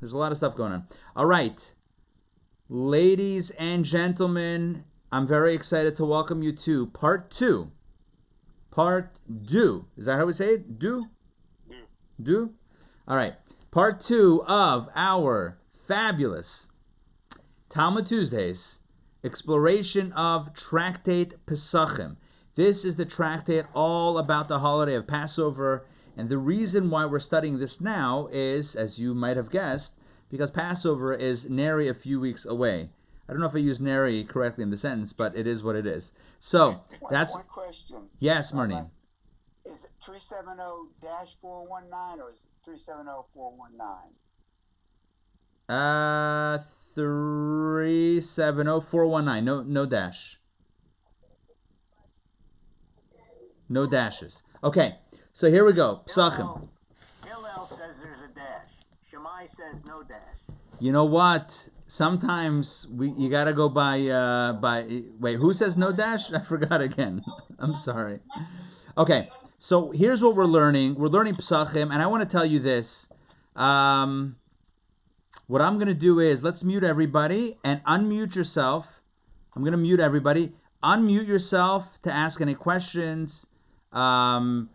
There's a lot of stuff going on. All right. Ladies and gentlemen, I'm very excited to welcome you to part 2. Part 2. Is that how we say it? Do? Do? All right. Part 2 of our fabulous Talmud Tuesdays exploration of Tractate Pesachim. This is the tractate all about the holiday of Passover, and the reason why we're studying this now is, as you might have guessed, because Passover is nary a few weeks away. I don't know if I used nary correctly in the sentence, but it is what it is. So, that's... One question. Yes, Marnie. Is it 370-419 or is it 370-419? 370419. No dash. No dashes. Okay, so here we go. Pesachim. Hillel says there's a dash. Shammai says no dash. You know what? Sometimes you gotta go by wait, who says no dash? I forgot again. I'm sorry. Okay, so here's what we're learning. We're learning Pesachim, and I want to tell you this. What I'm going to do is, let's mute everybody and unmute yourself. I'm going to mute everybody. Unmute yourself to ask any questions, to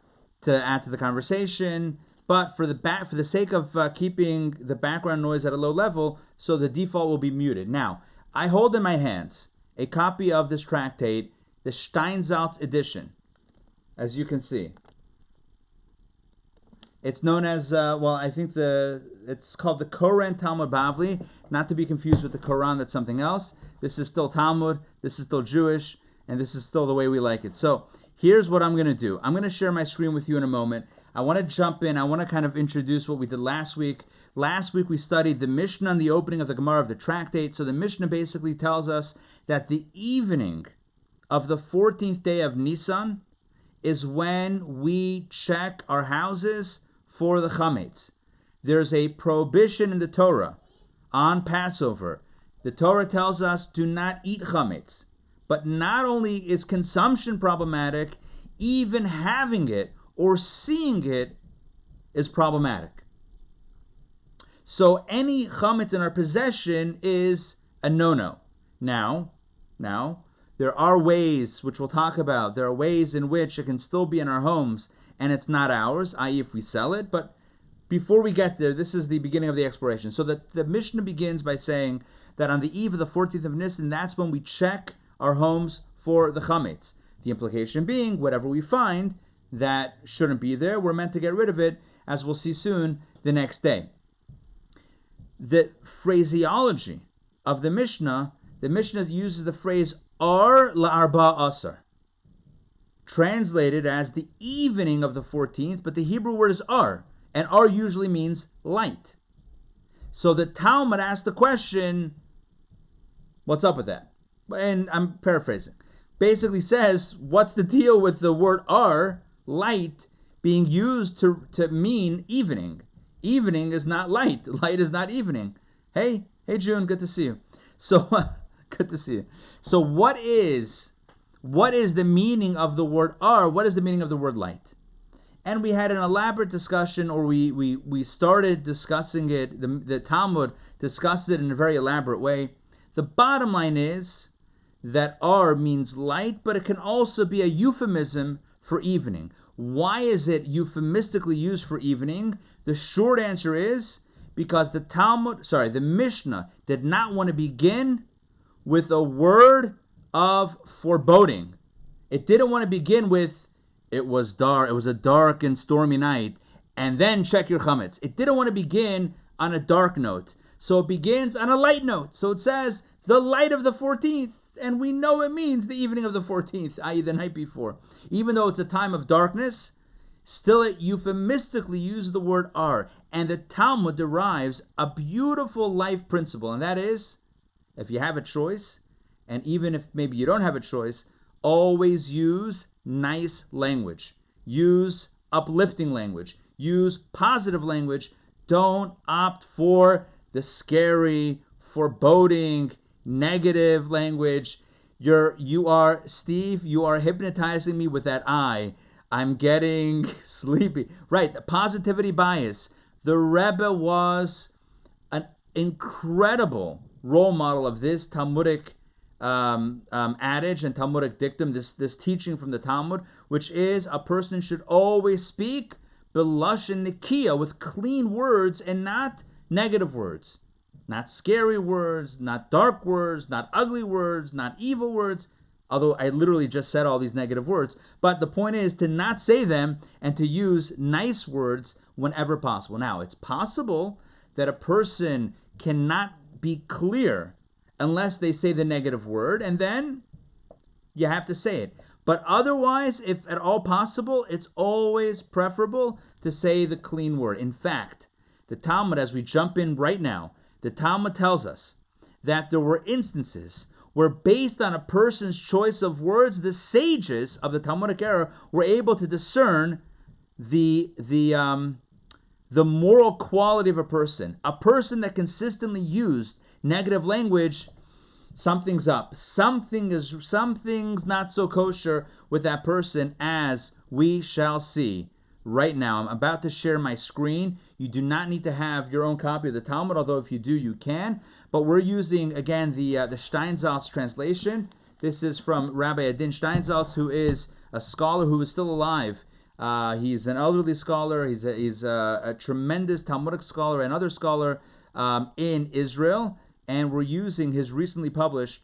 add to the conversation. But for the sake of keeping the background noise at a low level, so the default will be muted. Now, I hold in my hands a copy of this tractate, the Steinsaltz edition, as you can see. It's known as, I think it's called the Koran Talmud Bavli, not to be confused with the Quran, that's something else. This is still Talmud, this is still Jewish, and this is still the way we like it. So, here's what I'm going to do. I'm going to share my screen with you in a moment. I want to jump in, I want to kind of introduce what we did last week. Last week we studied the Mishnah and the opening of the Gemara of the tractate. So the Mishnah basically tells us that the evening of the 14th day of Nisan is when we check our houses for the chametz. There's a prohibition in the Torah on Passover. The Torah tells us do not eat chametz. But not only is consumption problematic, even having it or seeing it is problematic. So any chametz in our possession is a no-no. Now, there are ways, which we'll talk about, there are ways in which it can still be in our homes and it's not ours, i.e. if we sell it. But before we get there, this is the beginning of the exploration. So the Mishnah begins by saying that on the eve of the 14th of Nisan, that's when we check our homes for the chametz. The implication being, whatever we find that shouldn't be there, we're meant to get rid of it, as we'll see soon, the next day. The phraseology of the Mishnah uses the phrase ar la'arba asar, translated as the evening of the 14th, but the Hebrew word is ar, and ar usually means light. So the Talmud asks the question, what's up with that? And I'm paraphrasing. Basically says, what's the deal with the word ar, light, being used to mean evening? Evening is not light. Light is not evening. Hey June, good to see you. So, good to see you. So what is the meaning of the word ar? What is the meaning of the word light? And we had an elaborate discussion, or we started discussing it. The Talmud discussed it in a very elaborate way. The bottom line is that ar means light, but it can also be a euphemism for evening. Why is it euphemistically used for evening? The short answer is because the Mishnah did not want to begin with a word of foreboding. It didn't want to begin with, it was dark, it was a dark and stormy night, and then check your chametz. It didn't want to begin on a dark note. So it begins on a light note. So it says, the light of the 14th, and we know it means the evening of the 14th, i.e. the night before. Even though it's a time of darkness, still it euphemistically uses the word ar. And the Talmud derives a beautiful life principle, and that is, if you have a choice, and even if maybe you don't have a choice, always use nice language. Use uplifting language. Use positive language. Don't opt for the scary, foreboding, negative language. You are hypnotizing me with that eye. I'm getting sleepy. Right, the positivity bias. The Rebbe was an incredible role model of this Talmudic adage and Talmudic dictum, this teaching from the Talmud, which is a person should always speak b'lashon nikiya, with clean words and not negative words, not scary words, not dark words, not ugly words, not evil words. Although I literally just said all these negative words, but the point is to not say them and to use nice words whenever possible. Now, it's possible that a person cannot be clear unless they say the negative word, and then you have to say it. But otherwise, if at all possible, it's always preferable to say the clean word. In fact, the Talmud, as we jump in right now, the Talmud tells us that there were instances where, based on a person's choice of words, the sages of the Talmudic era were able to discern the moral quality of a person. A person that consistently used negative language, something's up. Something's not so kosher with that person, as we shall see right now. I'm about to share my screen. You do not need to have your own copy of the Talmud, although if you do, you can. But we're using, again, the Steinsaltz translation. This is from Rabbi Adin Steinsaltz, who is a scholar who is still alive. He's an elderly scholar. He's a tremendous Talmudic scholar, another scholar in Israel. And we're using his recently published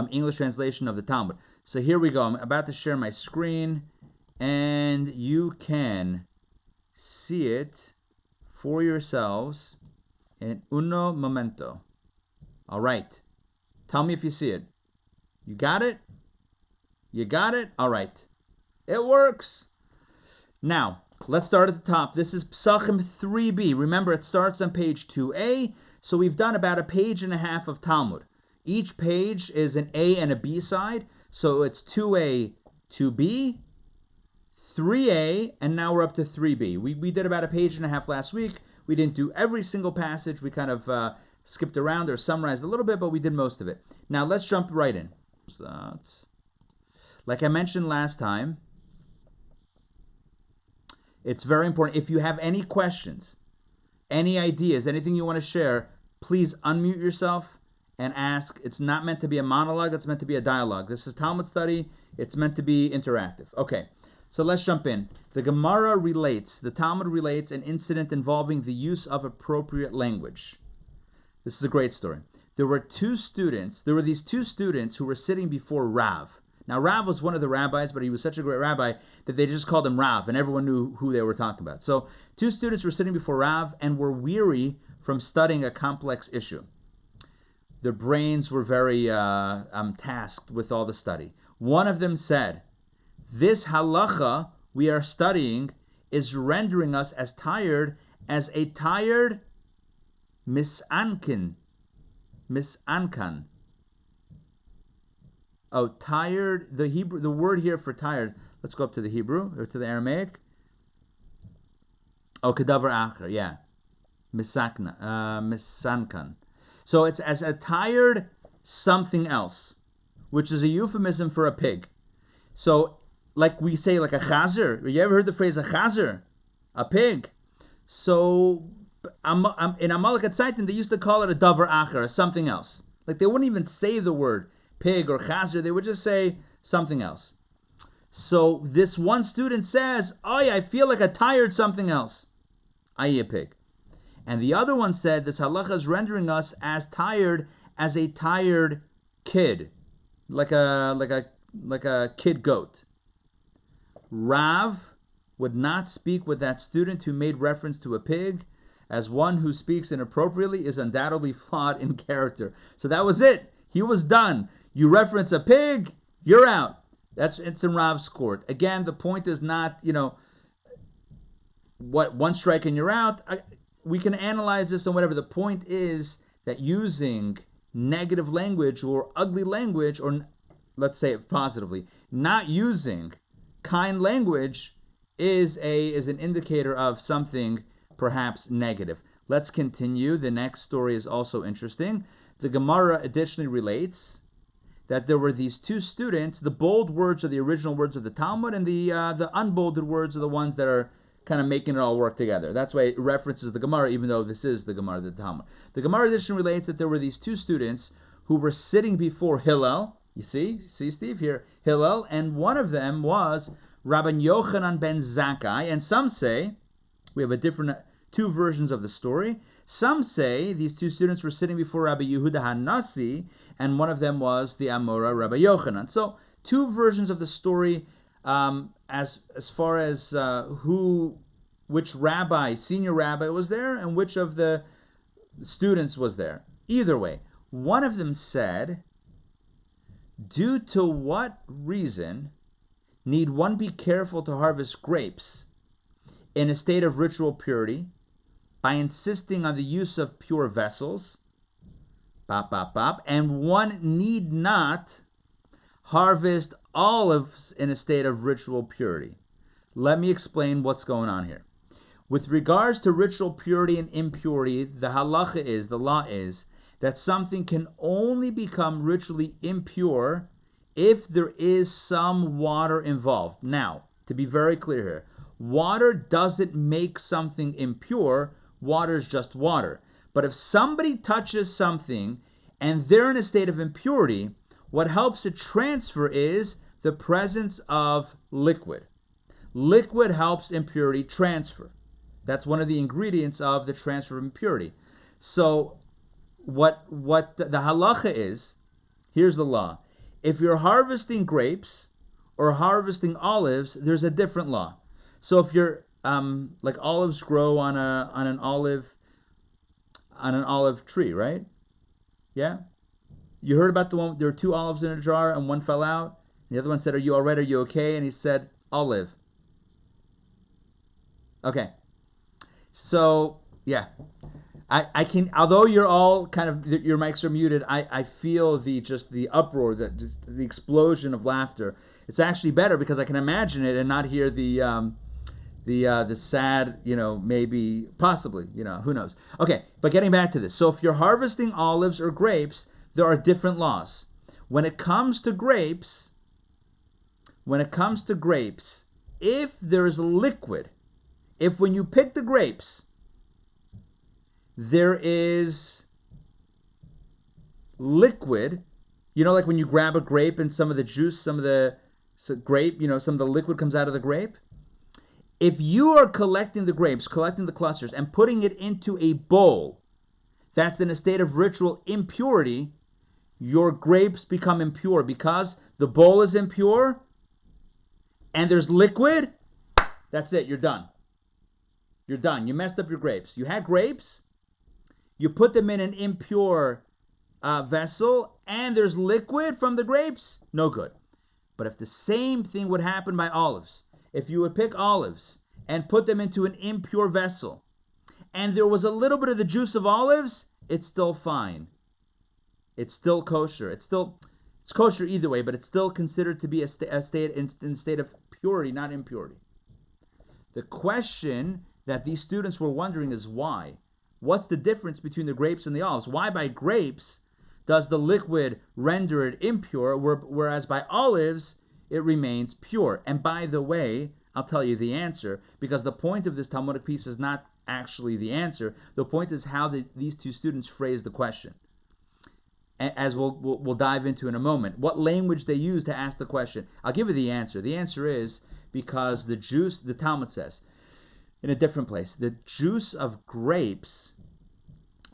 English translation of the Talmud. So here we go. I'm about to share my screen, and you can see it for yourselves in uno momento. All right. Tell me if you see it. You got it? You got it? All right. It works. Now, let's start at the top. This is Pesachim 3b. Remember, it starts on page 2a. So we've done about a page and a half of Talmud. Each page is an A and a B side. So it's 2a, 2b, 3a, and now we're up to 3b. We did about a page and a half last week. We didn't do every single passage. We kind of skipped around or summarized a little bit, but we did most of it. Now let's jump right in. So that's, like I mentioned last time, it's very important. If you have any questions, any ideas, anything you want to share, please unmute yourself and ask. It's not meant to be a monologue. It's meant to be a dialogue. This is Talmud study. It's meant to be interactive. Okay, so let's jump in. The Talmud relates an incident involving the use of appropriate language. This is a great story. There were these two students who were sitting before Rav. Now, Rav was one of the rabbis, but he was such a great rabbi that they just called him Rav, and everyone knew who they were talking about. So, two students were sitting before Rav and were weary from studying a complex issue. Their brains were very tasked with all the study. One of them said, "This halacha we are studying is rendering us as tired as a tired misankan. Oh, tired. The word here for tired. Let's go up to the Hebrew or to the Aramaic. Oh, kadavar acher. Yeah, misankan. So it's as a tired something else, which is a euphemism for a pig. So, like we say, like a chazer. You ever heard the phrase a chazer? A pig. So, in Amalek Zeitin, they used to call it a davar acher, or something else. Like they wouldn't even say the word pig or chazer. They would just say something else. So this one student says, "Oh, I feel like a tired something else, i.e. a pig." And the other one said, "This halacha is rendering us as tired as a tired kid, like a kid goat." Rav would not speak with that student who made reference to a pig, as one who speaks inappropriately is undoubtedly flawed in character. So that was it. He was done. You reference a pig, you're out. It's in Rav's court. Again, the point is not, what one strike and you're out. We can analyze this and whatever. The point is that using negative language or ugly language, or let's say it positively, not using kind language is an indicator of something perhaps negative. Let's continue. The next story is also interesting. The Gemara additionally relates that there were these two students. The bold words are the original words of the Talmud, and the unbolded words are the ones that are kind of making it all work together. That's why it references the Gemara, even though this is the Gemara, the Talmud. The Gemara edition relates that there were these two students who were sitting before Hillel. You see, Steve, here, Hillel, and one of them was Rabbi Yochanan ben Zakkai, and some say, we have two versions of the story. Some say these two students were sitting before Rabbi Yehuda HaNasi, and one of them was the Amora Rabbi Yochanan. So, two versions of the story as far as which rabbi, senior rabbi was there, and which of the students was there. Either way, one of them said, due to what reason need one be careful to harvest grapes in a state of ritual purity by insisting on the use of pure vessels, and one need not harvest olives in a state of ritual purity. Let me explain what's going on here. With regards to ritual purity and impurity, the halacha is, the law is, that something can only become ritually impure if there is some water involved. Now, to be very clear here, water doesn't make something impure. Water is just water. But if somebody touches something and they're in a state of impurity, what helps it transfer is the presence of liquid. Liquid helps impurity transfer. That's one of the ingredients of the transfer of impurity. So what the halacha is, here's the law. If you're harvesting grapes or harvesting olives, there's a different law. So if you're like olives grow on an olive tree, right? Yeah? You heard about the one, there were two olives in a jar and one fell out. The other one said, are you all right? Are you okay? And he said, I'll live. Okay. So, yeah. I can, although you're all kind of, your mics are muted, I feel the uproar, the explosion of laughter. It's actually better because I can imagine it and not hear the sad, maybe, possibly, who knows. Okay, but getting back to this. So if you're harvesting olives or grapes, there are different laws. When it comes to grapes, if there is liquid, if when you pick the grapes, there is liquid, like when you grab a grape and some of the juice, some of the liquid comes out of the grape. If you are collecting the grapes, collecting the clusters, and putting it into a bowl that's in a state of ritual impurity, your grapes become impure because the bowl is impure and there's liquid. That's it. You're done. You're done. You messed up your grapes. You had grapes. You put them in an impure vessel and there's liquid from the grapes. No good. But if the same thing would happen by olives, if you would pick olives and put them into an impure vessel and there was a little bit of the juice of olives, it's still fine. It's still kosher. It's kosher either way, but it's still considered to be a state of purity, not impurity. The question that these students were wondering is why? What's the difference between the grapes and the olives? Why by grapes does the liquid render it impure, whereas by olives it remains pure? And by the way, I'll tell you the answer, because the point of this Talmudic piece is not actually the answer. The point is how these two students phrased the question, as we'll dive into in a moment. What language they use to ask the question. I'll give you the answer. The answer is because the juice, the Talmud says, in a different place, the juice of grapes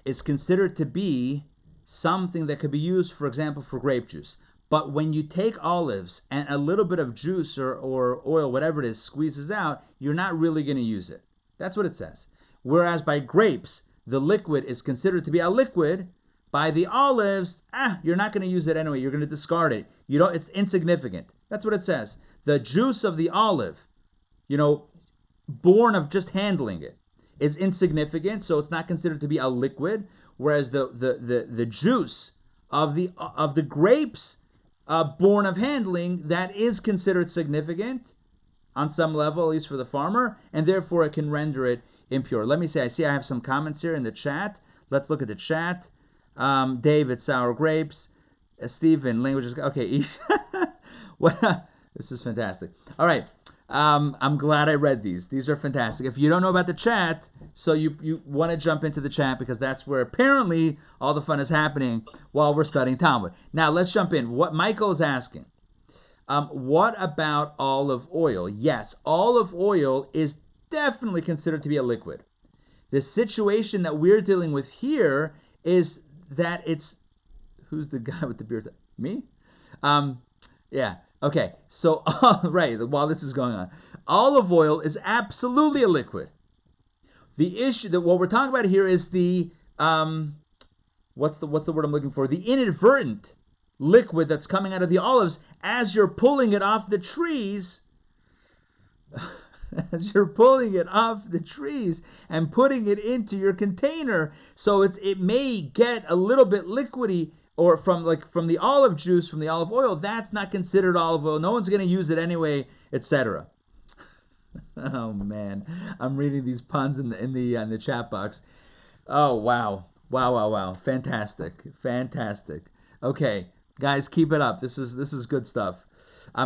is considered to be something that could be used, for example, for grape juice. But when you take olives and a little bit of juice or oil, whatever it is, squeezes out, you're not really going to use it. That's what it says. Whereas by grapes, the liquid is considered to be a liquid. By the olives, you're not going to use it anyway. You're going to discard it. It's insignificant. That's what it says. The juice of the olive, born of just handling it, is insignificant, so it's not considered to be a liquid. Whereas the juice of the grapes, born of handling, that is considered significant on some level, at least for the farmer, and therefore it can render it impure. Let me say, I have some comments here in the chat. Let's look at the chat. David, sour grapes. Stephen, languages. Okay. Well, this is fantastic. All right. I'm glad I read these. These are fantastic. If you don't know about the chat, so you want to jump into the chat because that's where apparently all the fun is happening while we're studying Talmud. Now let's jump in. What Michael is asking, what about olive oil? Yes, olive oil is definitely considered to be a liquid. The situation that we're dealing with here is that it's, who's the guy with the beard? Me? Yeah. Okay. So, right, while this is going on, olive oil is absolutely a liquid. The issue that what we're talking about here is the what's the word I'm looking for? The inadvertent liquid that's coming out of the olives as you're pulling it off the trees. As you're pulling it off the trees and putting it into your container, so it may get a little bit liquidy, or from the olive juice, from the olive oil. That's not considered olive oil. No one's going to use it anyway, etc. Oh man, I'm reading these puns in the chat box. Oh wow, fantastic. Okay, guys, keep it up. This is good stuff.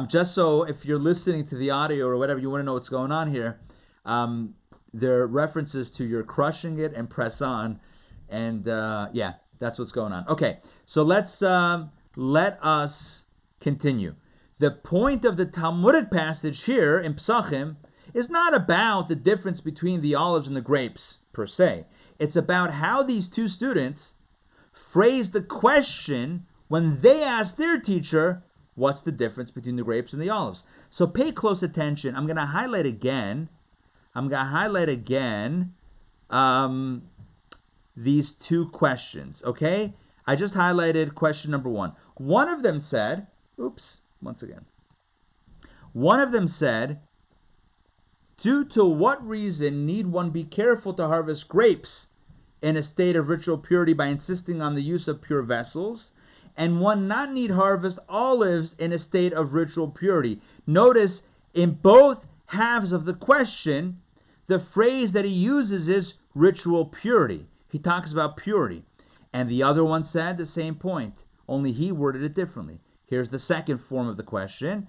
Just so if you're listening to the audio or whatever, you want to know what's going on here, there are references to your crushing it and press on, and yeah, that's what's going on. Okay, so let us continue. The point of the Talmudic passage here in Pesachim is not about the difference between the olives and the grapes per se. It's about how these two students phrase the question when they ask their teacher, what's the difference between the grapes and the olives? So pay close attention. I'm going to highlight again these two questions, okay? I just highlighted question number 1. One of them said, due to what reason need one be careful to harvest grapes in a state of ritual purity by insisting on the use of pure vessels, and one not need harvest olives in a state of ritual purity? Notice in both halves of the question, the phrase that he uses is ritual purity. He talks about purity. And the other one said the same point, only he worded it differently. Here's the second form of the question.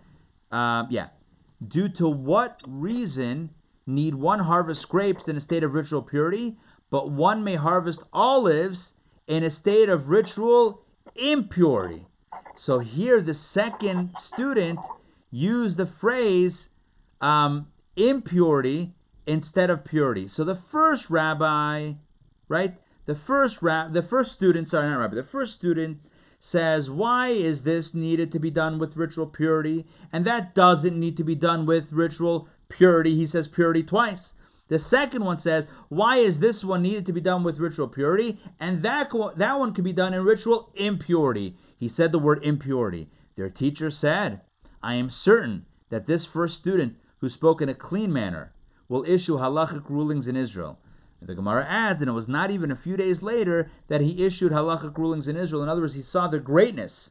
Due to what reason need one harvest grapes in a state of ritual purity, but one may harvest olives in a state of ritual impurity? So here the second student used the phrase impurity instead of purity. So the first rabbi, right? The first student says, why is this needed to be done with ritual purity? And that doesn't need to be done with ritual purity. He says purity twice. The second one says, why is this one needed to be done with ritual purity? And that one could be done in ritual impurity. He said the word impurity. Their teacher said, I am certain that this first student who spoke in a clean manner will issue halachic rulings in Israel. And the Gemara adds, and it was not even a few days later that he issued halachic rulings in Israel. In other words, he saw the greatness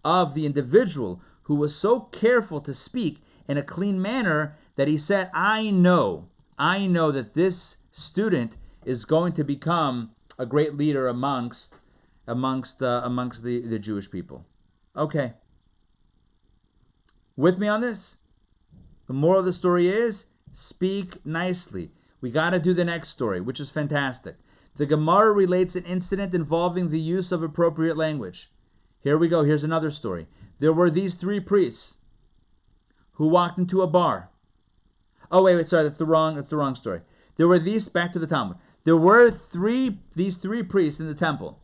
of the individual who was so careful to speak in a clean manner that he said, I know that this student is going to become a great leader amongst the Jewish people. Okay. With me on this? The moral of the story is, speak nicely. We got to do the next story, which is fantastic. The Gemara relates an incident involving the use of appropriate language. Here we go. Here's another story. There were these 3 priests who walked into a bar. Oh, wait, sorry, that's the wrong story. There were back to the Talmud. There were these three priests in the temple,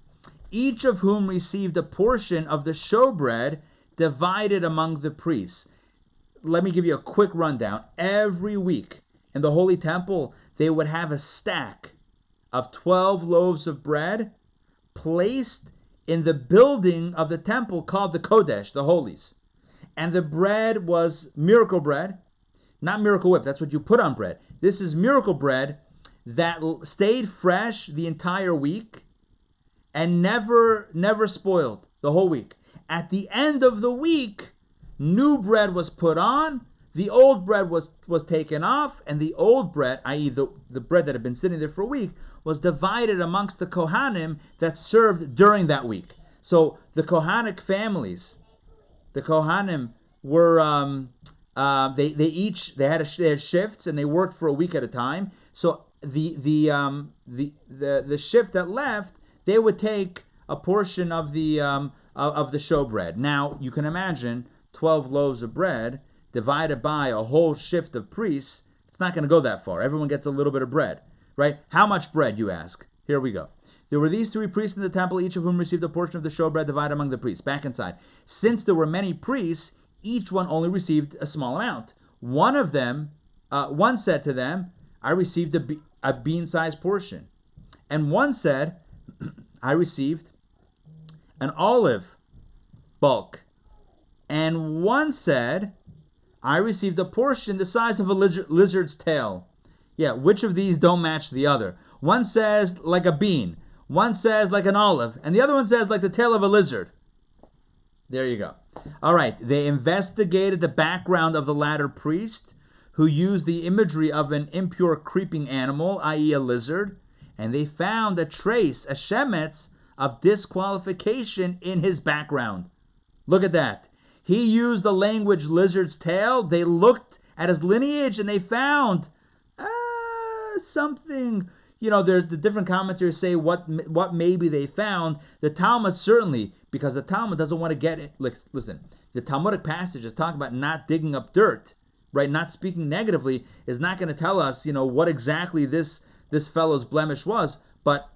each of whom received a portion of the showbread divided among the priests. Let me give you a quick rundown. Every week in the Holy Temple, they would have a stack of 12 loaves of bread placed in the building of the temple called the Kodesh, the Holies. And the bread was miracle bread, not Miracle Whip. That's what you put on bread. This is miracle bread that stayed fresh the entire week and never spoiled the whole week. At the end of the week, new bread was put on, the old bread was taken off, and the old bread, i.e. the bread that had been sitting there for a week, was divided amongst the Kohanim that served during that week. So the Kohanic families, the Kohanim were they had shifts and they worked for a week at a time. So the shift that left, they would take a portion of the showbread. Now you can imagine 12 loaves of bread divided by a whole shift of priests. It's not going to go that far. Everyone gets a little bit of bread, right? How much bread, you ask? Here we go. There were these 3 priests in the temple, each of whom received a portion of the showbread divided among the priests. Back inside. Since there were many priests, each one only received a small amount. One said to them, I received a bean-sized portion. And one said, I received an olive bulk. And one said, I received a portion the size of a lizard's tail. Yeah, which of these don't match the other? One says like a bean. One says like an olive. And the other one says like the tail of a lizard. There you go. All right, they investigated the background of the latter priest, who used the imagery of an impure creeping animal, i.e. a lizard, and they found a trace, a shemetz, of disqualification in his background. Look at that. He used the language lizard's tail. They looked at his lineage and they found something. You know, the different commentators say what maybe they found. The Talmud certainly, because the Talmud doesn't want to get it. Listen, the Talmudic passage is talking about not digging up dirt, right? Not speaking negatively, is not going to tell us, what exactly this fellow's blemish was. But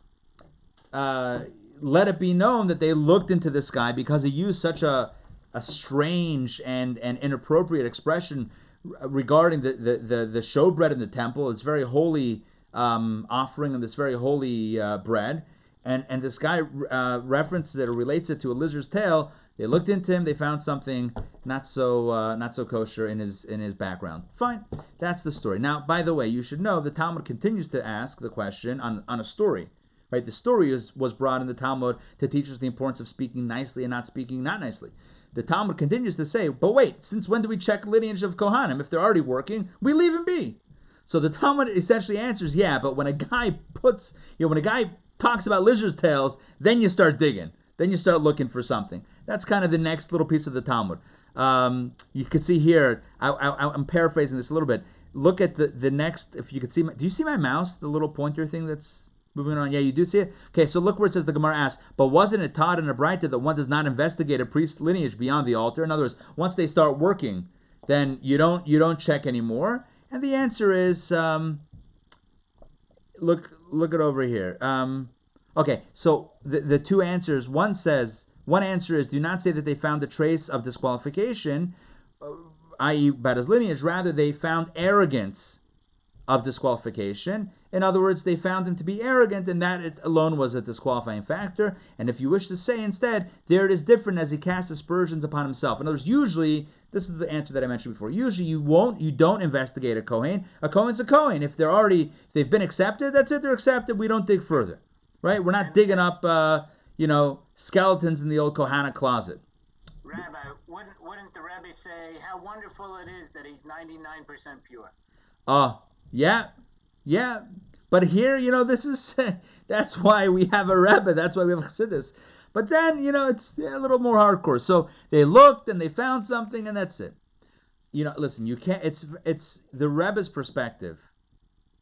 let it be known that they looked into this guy because he used such a strange and inappropriate expression regarding the showbread in the temple. It's very holy offering and this very holy bread, and this guy references it or relates it to a lizard's tail. They looked into him. They found something not so kosher in his background. Fine, that's the story. Now, by the way, you should know the Talmud continues to ask the question on a story. Right, the story was brought in the Talmud to teach us the importance of speaking nicely and not speaking not nicely. The Talmud continues to say, but wait, since when do we check lineage of Kohanim? If they're already working, we leave them be. So the Talmud essentially answers, yeah, but when a guy talks about lizard's tails, then you start digging. Then you start looking for something. That's kind of the next little piece of the Talmud. You can see here, I'm paraphrasing this a little bit. Look at the next, if you could see, do you see my mouse, the little pointer thing that's moving on? Yeah, you do see it? Okay, so look where it says, the Gemara asks, but wasn't it taught in a Braita that one does not investigate a priest's lineage beyond the altar? In other words, once they start working, then you don't check anymore. And the answer is, look it over here. Okay, so the two answers, one answer is, do not say that they found a trace of disqualification, i.e. about his lineage. Rather, they found arrogance of disqualification. In other words, they found him to be arrogant, and that it alone was a disqualifying factor. And if you wish to say instead, there it is different, as he casts aspersions upon himself. In other words, usually, this is the answer that I mentioned before. Usually, you don't investigate a Kohen. A Kohen's a Kohen. If they've been accepted, that's it. They're accepted. We don't dig further, right? We're not digging up, skeletons in the old Kohana closet. Rabbi, wouldn't the Rabbi say how wonderful it is that he's 99% pure? Yeah, but here, that's why we have a Rebbe, that's why we have a Chassidus. But then, it's a little more hardcore. So they looked and they found something, and that's it. Listen, you can't, it's the Rebbe's perspective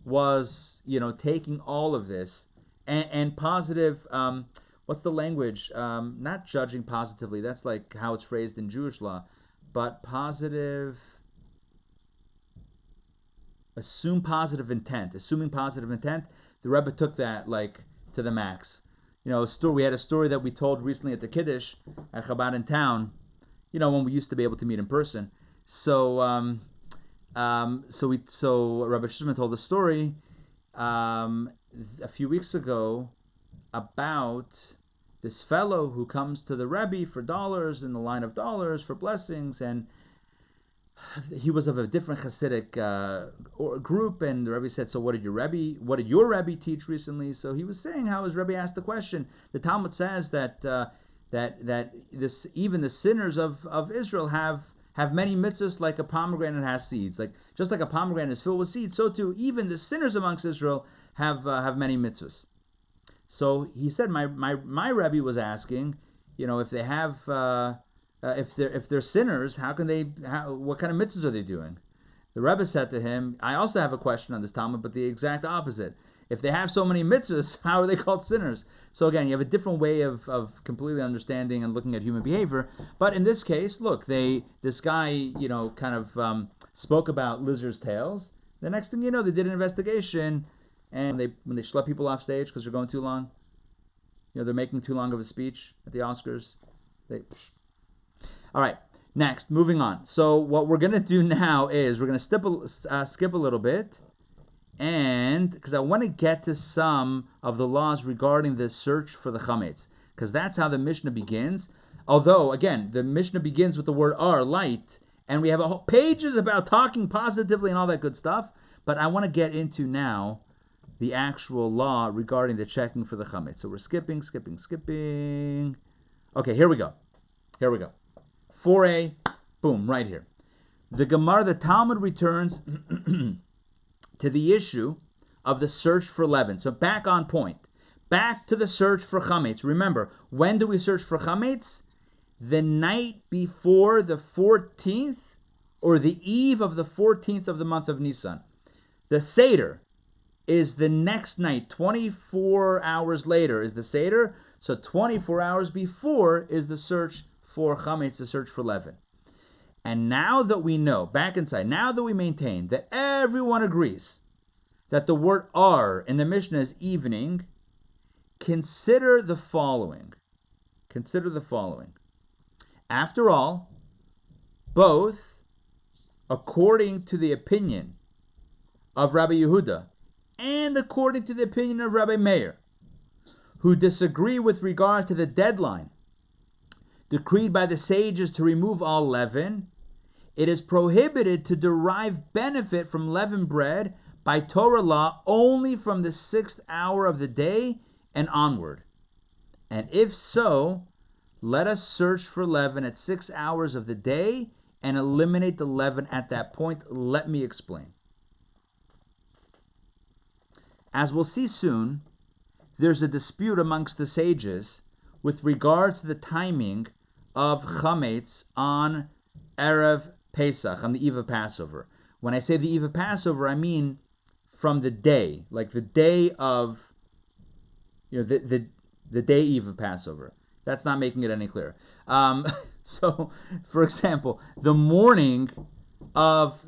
was, taking all of this and positive, what's the language? Not judging positively, that's like how it's phrased in Jewish law, but assuming positive intent. The Rebbe took that to the max. We had a story that we told recently at the Kiddush at Chabad in town. When we used to be able to meet in person. So Rabbi Shishman told a story a few weeks ago about this fellow who comes to the Rebbe for dollars, in the line of dollars for blessings, and he was of a different Hasidic group, and the Rebbe said, so what did your Rebbe teach recently? So he was saying how his Rebbe asked the question. The Talmud says that even the sinners of Israel have many mitzvahs, like a pomegranate has seeds. Just like a pomegranate is filled with seeds, so too even the sinners amongst Israel have many mitzvahs. So he said, my Rebbe was asking, if they have if they're sinners, how can they? What kind of mitzvahs are they doing? The Rebbe said to him, I also have a question on this Talmud, but the exact opposite. If they have so many mitzvahs, how are they called sinners? So again, you have a different way of completely understanding and looking at human behavior. But in this case, look, this guy, kind of spoke about lizards' tails. The next thing you know, they did an investigation, and when they schlep people off stage because they're going too long, they're making too long of a speech at the Oscars. All right. Next, moving on. So what we're going to do now is we're going to skip a little bit, and because I want to get to some of the laws regarding the search for the chametz, because that's how the Mishnah begins. Although, again, the Mishnah begins with the word ar, light, and we have a whole pages about talking positively and all that good stuff, but I want to get into now the actual law regarding the checking for the chametz. So we're skipping. Okay, here we go. 4a, boom, right here. The Gemara, the Talmud returns to the issue of the search for leaven. So back on point. Back to the search for chametz. Remember, when do we search for chametz? The night before the 14th or the eve of the 14th of the month of Nisan. The Seder is the next night. 24 hours later is the Seder. So 24 hours before is the search for chametz, the search for leaven. And now that we know, back inside, now that we maintain that everyone agrees that the word ar in the Mishnah is evening, consider the following. After all, both according to the opinion of Rabbi Yehuda and according to the opinion of Rabbi Meir, who disagree with regard to the deadline decreed by the sages to remove all leaven, it is prohibited to derive benefit from leavened bread by Torah law only from the 6th hour of the day and onward. And if so, let us search for leaven at 6 hours of the day and eliminate the leaven at that point. Let me explain. As we'll see soon, there's a dispute amongst the sages with regards to the timing of chametz on Erev Pesach, on the eve of Passover. When I say the eve of Passover, I mean from the day, like the day of, the day eve of Passover. That's not making it any clearer. So, for example, the morning of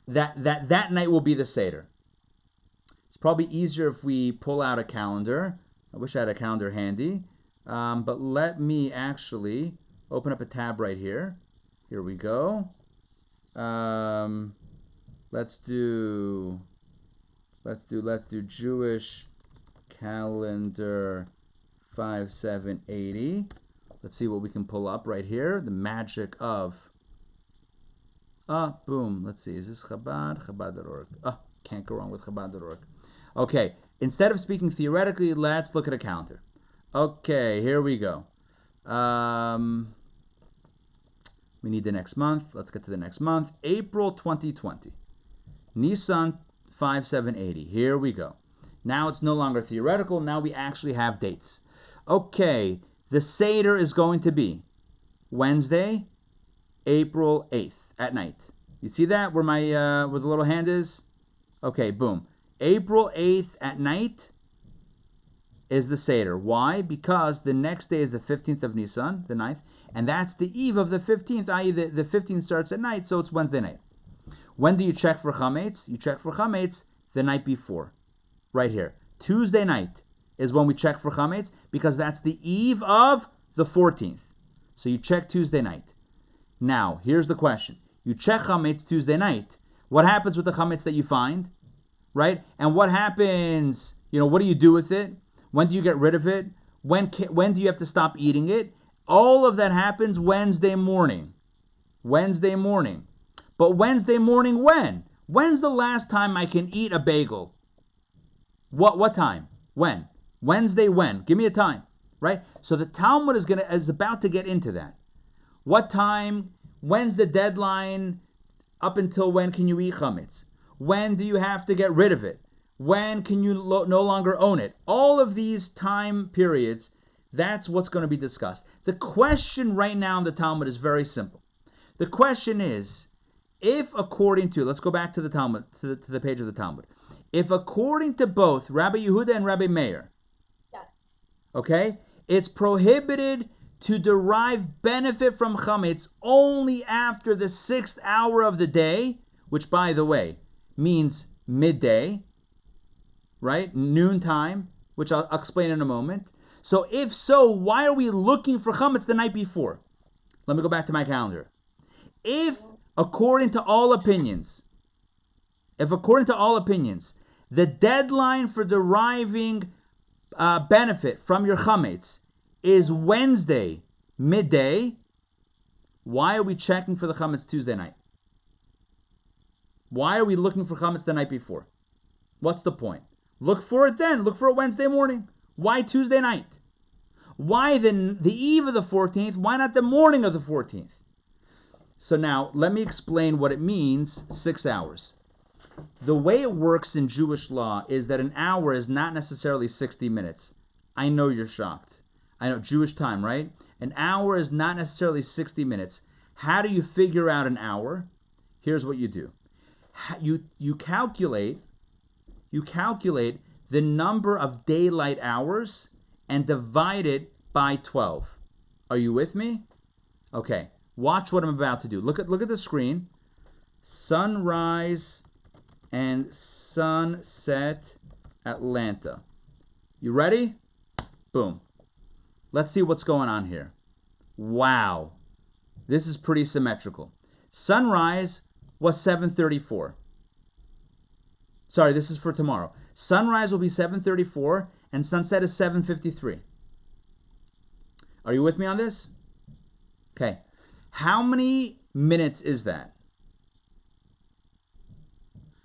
that night will be the Seder. It's probably easier if we pull out a calendar. I wish I had a calendar handy. But let me actually open up a tab right here. Here we go. Let's do Jewish calendar 5780. Let's see what we can pull up right here. The magic of boom. Let's see. Is this Chabad.org? Can't go wrong with Chabad.org. Okay. Instead of speaking theoretically, let's look at a calendar. Okay, here we go. We need the next month. Let's get to the next month. April 2020. Nisan 5780. Here we go. Now it's no longer theoretical. Now we actually have dates. Okay, the Seder is going to be Wednesday, April 8th at night. You see that where where the little hand is? Okay, boom. April 8th at night is the Seder. Why? Because the next day is the 15th of Nisan, the 9th, and that's the eve of the 15th, i.e. the 15th starts at night, so it's Wednesday night. When do you check for chametz? You check for chametz the night before. Right here. Tuesday night is when we check for chametz because that's the eve of the 14th. So you check Tuesday night. Now, here's the question. You check chametz Tuesday night. What happens with the chametz that you find? Right? And what happens, what do you do with it? When do you get rid of it? When do you have to stop eating it? All of that happens Wednesday morning. Wednesday morning. But Wednesday morning when? When's the last time I can eat a bagel? What time? When? Wednesday when? Give me a time, right? So the Talmud is about to get into that. What time? When's the deadline? Up until when can you eat chametz? When do you have to get rid of it? When can you no longer own it? All of these time periods That's what's going to be discussed. The question right now in the Talmud is very simple. The question is, if according to, let's go back to the Talmud, to the page of the Talmud. If according to both Rabbi Yehuda and Rabbi Meir, Yes. okay, it's prohibited to derive benefit from chametz only after the 6th hour of the day, which, by the way, means midday, right? Noontime, which I'll explain in a moment. So if so, why are we looking for chametz the night before? Let me go back to my calendar. If, according to all opinions, the deadline for deriving benefit from your chametz is Wednesday, midday, why are we checking for the chametz Tuesday night? Why are we looking for chametz the night before? What's the point? Look for it then. Look for it Wednesday morning. Why Tuesday night? Why then the eve of the 14th? Why not the morning of the 14th? So now, let me explain what it means, 6 hours. The way it works in Jewish law is that an hour is not necessarily 60 minutes. I know you're shocked. I know, Jewish time, right? An hour is not necessarily 60 minutes. How do you figure out an hour? Here's what you do. You calculate the number of daylight hours and divide it by 12. Are you with me? Okay. Watch what I'm about to do. Look at the screen. Sunrise and sunset Atlanta. You ready? Boom. Let's see what's going on here. Wow. This is pretty symmetrical. Sunrise was 7:34. Sorry, this is for tomorrow. Sunrise will be 7:34 and sunset is 7:53. Are you with me on this? Okay. How many minutes is that?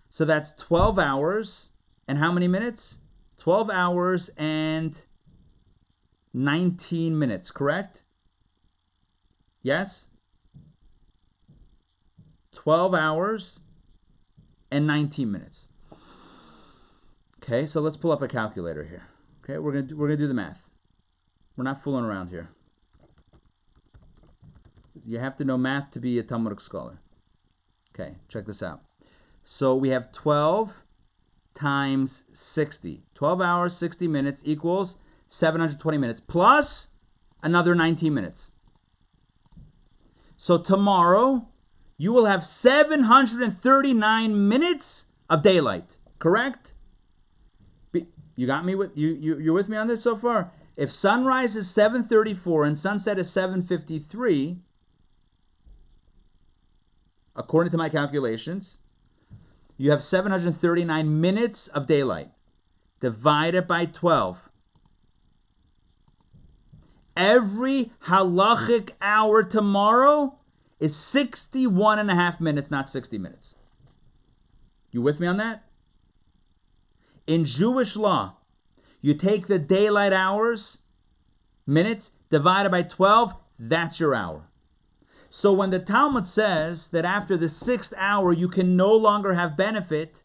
So that's 12 hours and how many minutes? 12 hours and 19 minutes, correct? Yes? 12 hours and 19 minutes. Okay, so let's pull up a calculator here. Okay, we're gonna do the math. We're not fooling around here. You have to know math to be a Talmudic scholar. Okay, check this out. So we have 12 times 60. 12 hours, 60 minutes equals 720 minutes plus another 19 minutes. So tomorrow you will have 739 minutes of daylight, correct? You got me with you're with me on this so far? If sunrise is 7:34 and sunset is 7:53, according to my calculations, you have 739 minutes of daylight. Divided by 12. Every halachic hour tomorrow is 61 and a half minutes, not 60 minutes. You with me on that? In Jewish law, you take the daylight hours, minutes, divided by 12, that's your hour. So when the Talmud says that after the 6th hour you can no longer have benefit,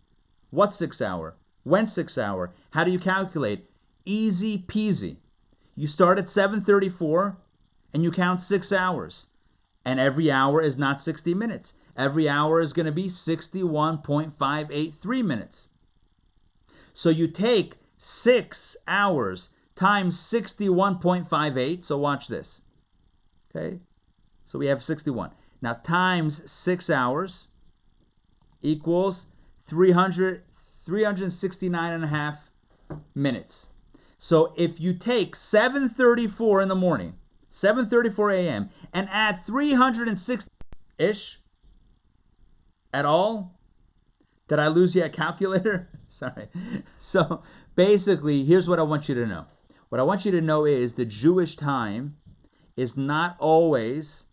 what 6th hour? When 6th hour? How do you calculate? Easy peasy. You start at 7:34 and you count 6 hours. And every hour is not 60 minutes. Every hour is going to be 61.583 minutes. So you take 6 hours times 61.58. So watch this. Okay? So we have 61. Now times 6 hours equals 369 and a half minutes. So if you take 7:34 in the morning, 7:34 a.m., and add 360-ish at all, did I lose you a calculator? Sorry. So basically, here's what I want you to know. What I want you to know is the Jewish time is not always,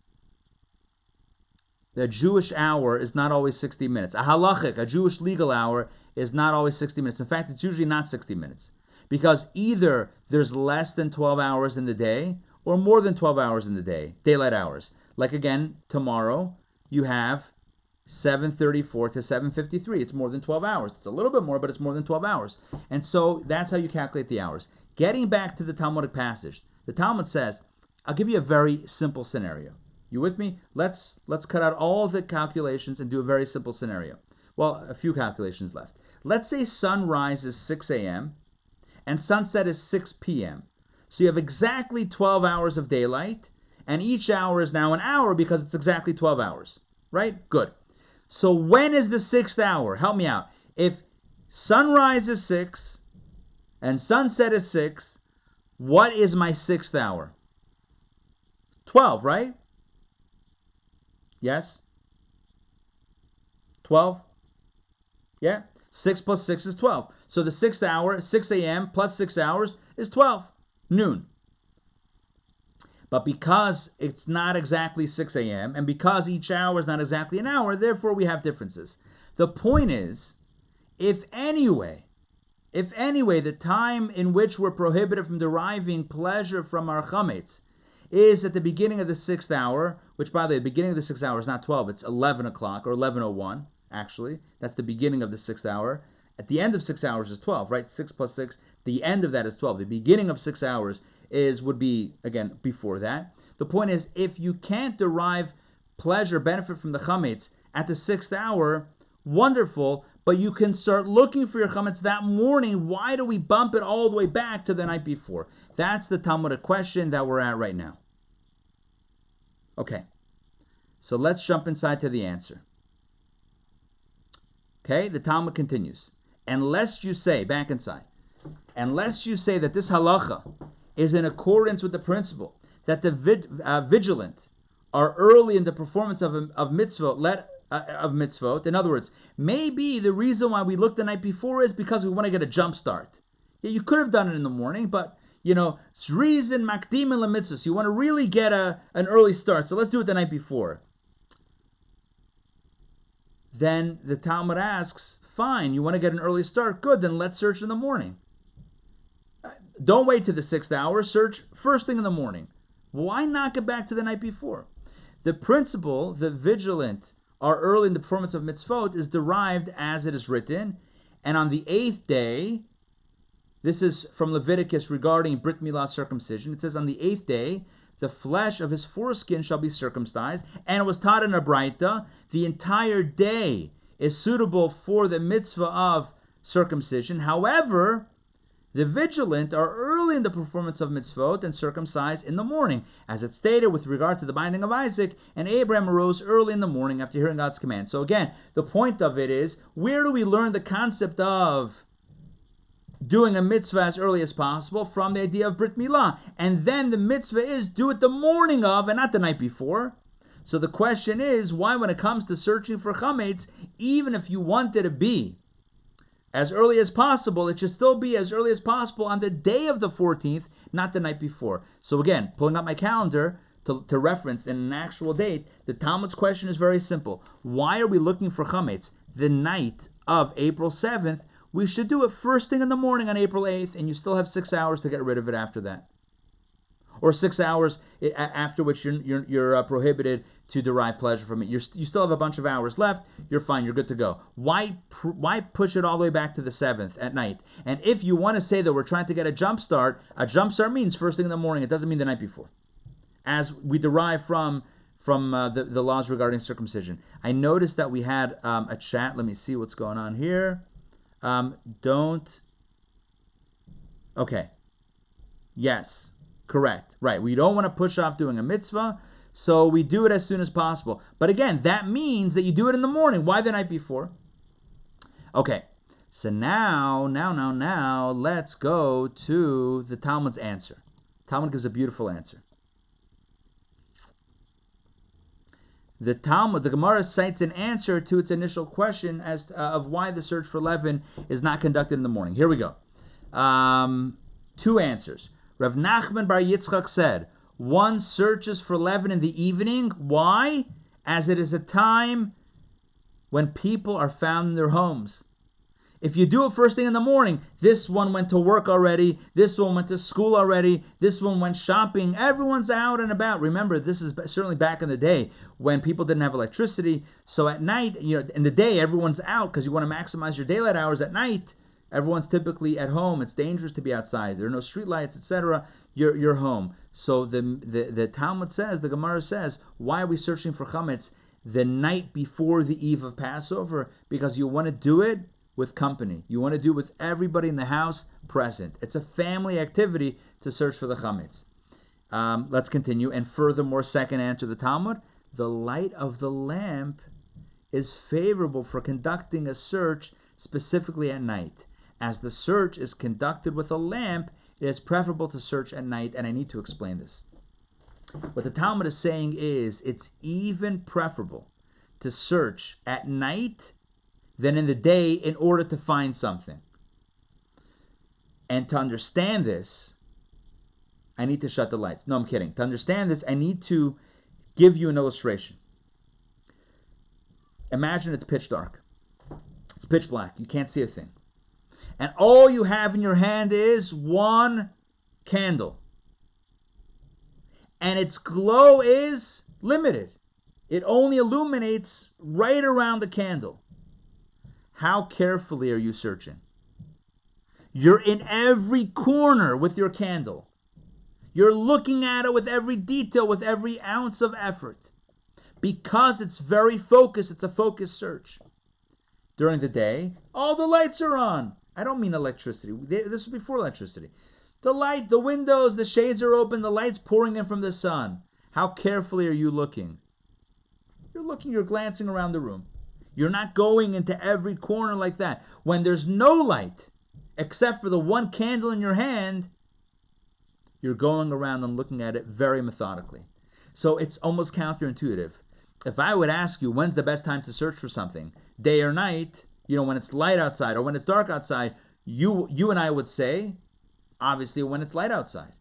the Jewish hour is not always 60 minutes. A halachic, a Jewish legal hour, is not always 60 minutes. In fact, it's usually not 60 minutes. Because either there's less than 12 hours in the day or more than 12 hours in the day, daylight hours. Like again, tomorrow, you have 7:34 to 7:53. It's more than 12 hours. It's a little bit more, but it's more than 12 hours. And so that's how you calculate the hours. Getting back to the Talmudic passage, the Talmud says, I'll give you a very simple scenario. You with me? Let's cut out all the calculations and do a very simple scenario. Well, a few calculations left. Let's say sunrise is 6 a.m. and sunset is 6 p.m. So you have exactly 12 hours of daylight, and each hour is now an hour because it's exactly 12 hours. Right? Good. So when is the 6th hour? Help me out. If sunrise is 6 and sunset is 6, what is my 6th hour? 12, right? Yes? 12? Yeah? 6 plus 6 is 12. So the 6th hour, 6 a.m. plus 6 hours is 12. Noon. But because it's not exactly 6 a.m. and because each hour is not exactly an hour, therefore we have differences. The point is, if anyway, the time in which we're prohibited from deriving pleasure from our chametz is at the beginning of the 6th hour, which, by the way, the beginning of the 6th hour is not 12, it's 11 o'clock, or 11:01, actually. That's the beginning of the 6th hour. At the end of 6 hours is 12, right? 6 plus 6, the end of that is 12. The beginning of 6 hours would be, again, before that. The point is, if you can't derive pleasure, benefit from the chametz at the 6th hour, wonderful, but you can start looking for your chametz that morning. Why do we bump it all the way back to the night before? That's the Talmudic question that we're at right now. Okay, so let's jump inside to the answer. Okay, the Talmud continues. Unless you say that this halacha is in accordance with the principle that the vigilant are early in the performance of mitzvot, in other words, maybe the reason why we looked the night before is because we want to get a jump start. Yeah, you could have done it in the morning, but it's reason makdim and lemitzvah. So you want to really get an early start. So let's do it the night before. Then the Talmud asks, fine, you want to get an early start? Good, then let's search in the morning. Don't wait to the 6th hour. Search first thing in the morning. Why not get back to the night before? The principle, the vigilant are early in the performance of mitzvot, is derived as it is written. And on the 8th day, this is from Leviticus regarding Brit Milah circumcision. It says, on the 8th day, the flesh of his foreskin shall be circumcised. And it was taught in a Braita, the entire day is suitable for the mitzvah of circumcision. However, the vigilant are early in the performance of mitzvot and circumcised in the morning, as it stated with regard to the binding of Isaac, and Abraham arose early in the morning after hearing God's command. So again, the point of it is, where do we learn the concept of doing a mitzvah as early as possible? From the idea of Brit Milah. And then the mitzvah is do it the morning of and not the night before. So the question is, why when it comes to searching for chametz, even if you want it to be as early as possible, it should still be as early as possible on the day of the 14th, not the night before. So again, pulling up my calendar to reference in an actual date, the Talmud's question is very simple. Why are we looking for chametz the night of April 7th? We should do it first thing in the morning on April 8th, and you still have 6 hours to get rid of it after that. Or 6 hours after which you're prohibited to derive pleasure from it. You still have a bunch of hours left. You're fine. You're good to go. Why push it all the way back to the 7th at night? And if you want to say that we're trying to get a jump start means first thing in the morning. It doesn't mean the night before, as we derive from the laws regarding circumcision. I noticed that we had a chat. Let me see what's going on here. Okay. Yes. Correct. Right. We don't want to push off doing a mitzvah, so we do it as soon as possible. But again, that means that you do it in the morning. Why the night before? Okay. So now, let's go to the Talmud's answer. Talmud gives a beautiful answer. The Talmud, the Gemara cites an answer to its initial question of why the search for leaven is not conducted in the morning. Here we go. 2 answers. Rav Nachman bar Yitzchak said, one searches for leaven in the evening. Why? As it is a time when people are found in their homes. If you do it first thing in the morning, this one went to work already, this one went to school already, this one went shopping, everyone's out and about. Remember, this is certainly back in the day when people didn't have electricity. So at night, in the day, everyone's out because you want to maximize your daylight hours. At night, Everyone's typically at home. It's dangerous to be outside. There are no street lights, etc. You're home. So the Talmud says, the Gemara says, why are we searching for chametz the night before the eve of Passover? Because you want to do it with company. You want to do it with everybody in the house present. It's a family activity to search for the chametz. Let's continue. And furthermore, second answer of the Talmud, the light of the lamp is favorable for conducting a search specifically at night. As the search is conducted with a lamp, it is preferable to search at night, and I need to explain this. What the Talmud is saying is it's even preferable to search at night than in the day in order to find something. And to understand this, I need to shut the lights. No, I'm kidding. To understand this, I need to give you an illustration. Imagine it's pitch dark. It's pitch black. You can't see a thing. And all you have in your hand is one candle. And its glow is limited. It only illuminates right around the candle. How carefully are you searching? You're in every corner with your candle. You're looking at it with every detail, with every ounce of effort. Because it's very focused, it's a focused search. During the day, all the lights are on. I don't mean electricity. This was before electricity. The light, the windows, the shades are open, the light's pouring in from the sun. How carefully are you looking? You're glancing around the room. You're not going into every corner like that. When there's no light, except for the one candle in your hand, you're going around and looking at it very methodically. So it's almost counterintuitive. If I would ask you, when's the best time to search for something? Day or night? When it's light outside or when it's dark outside, you and I would say, obviously, when it's light outside.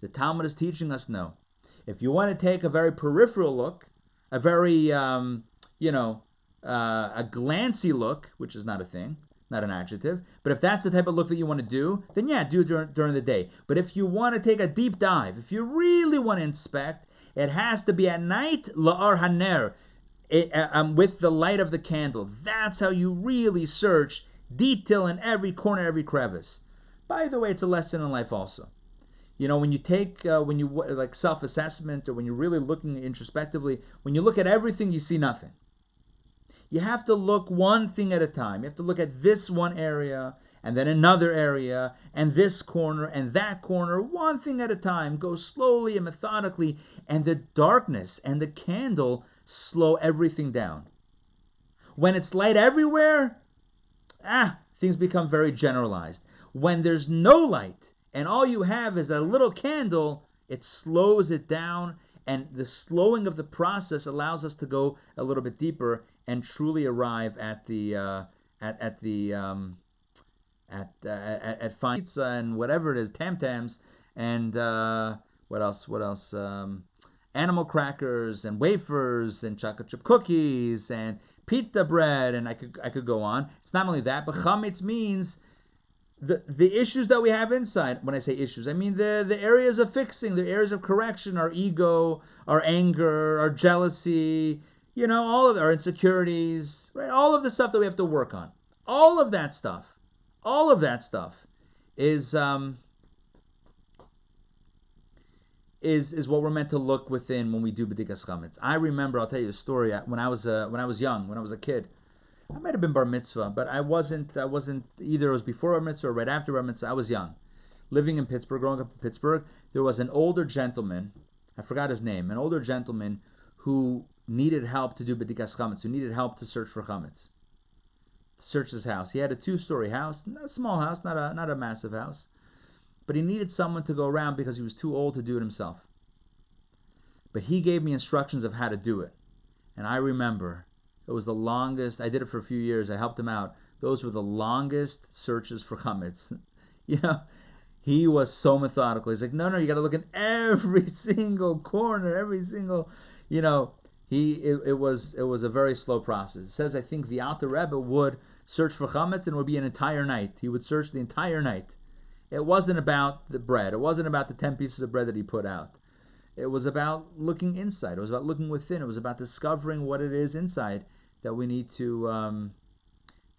The Talmud is teaching us no. If you want to take a very peripheral look, a very, a glancy look, which is not a thing, not an adjective, but if that's the type of look that you want to do, then yeah, do it during the day. But if you want to take a deep dive, if you really want to inspect, it has to be at night, la'ar haner, with the light of the candle. That's how you really search, detail in every corner, every crevice. By the way, it's a lesson in life also. When you take, like self-assessment, or when you're really looking introspectively, when you look at everything, you see nothing. You have to look one thing at a time. You have to look at this one area, and then another area, and this corner, and that corner, one thing at a time. Go slowly and methodically, and the darkness and the candle slow everything down. When it's light everywhere, things become very generalized. When there's no light, and all you have is a little candle, it slows it down, and the slowing of the process allows us to go a little bit deeper and truly arrive at fine pizza and whatever it is, tam-tams, and what else? Animal crackers and wafers and chocolate chip cookies and pita bread, and I could go on. It's not only that, but chametz means the issues that we have inside. When I say issues, I mean the areas of fixing, the areas of correction, our ego, our anger, our jealousy, all of our insecurities, right? All of the stuff that we have to work on. All of that stuff is what we're meant to look within when we do b'dikas chametz. I remember, I'll tell you a story. When I was young, when I was a kid, I might have been bar mitzvah, but I wasn't either. It was before bar mitzvah or right after bar mitzvah. I was young, living in Pittsburgh, growing up in Pittsburgh. There was an older gentleman, I forgot his name, an older gentleman who needed help to do b'dikas chametz, who needed help to search for chametz, to search his house. He had a 2-story house, a small house, not a massive house. But he needed someone to go around because he was too old to do it himself. But he gave me instructions of how to do it. And I remember it was the longest. I did it for a few years. I helped him out. Those were the longest searches for chametz. He was so methodical. He's like, no, you got to look in every single corner, every single, It was a very slow process. It says, I think the Alter Rebbe would search for chametz and it would be an entire night. He would search the entire night. It wasn't about the bread. It wasn't about the 10 pieces of bread that he put out. It was about looking inside. It was about looking within. It was about discovering what it is inside that we need to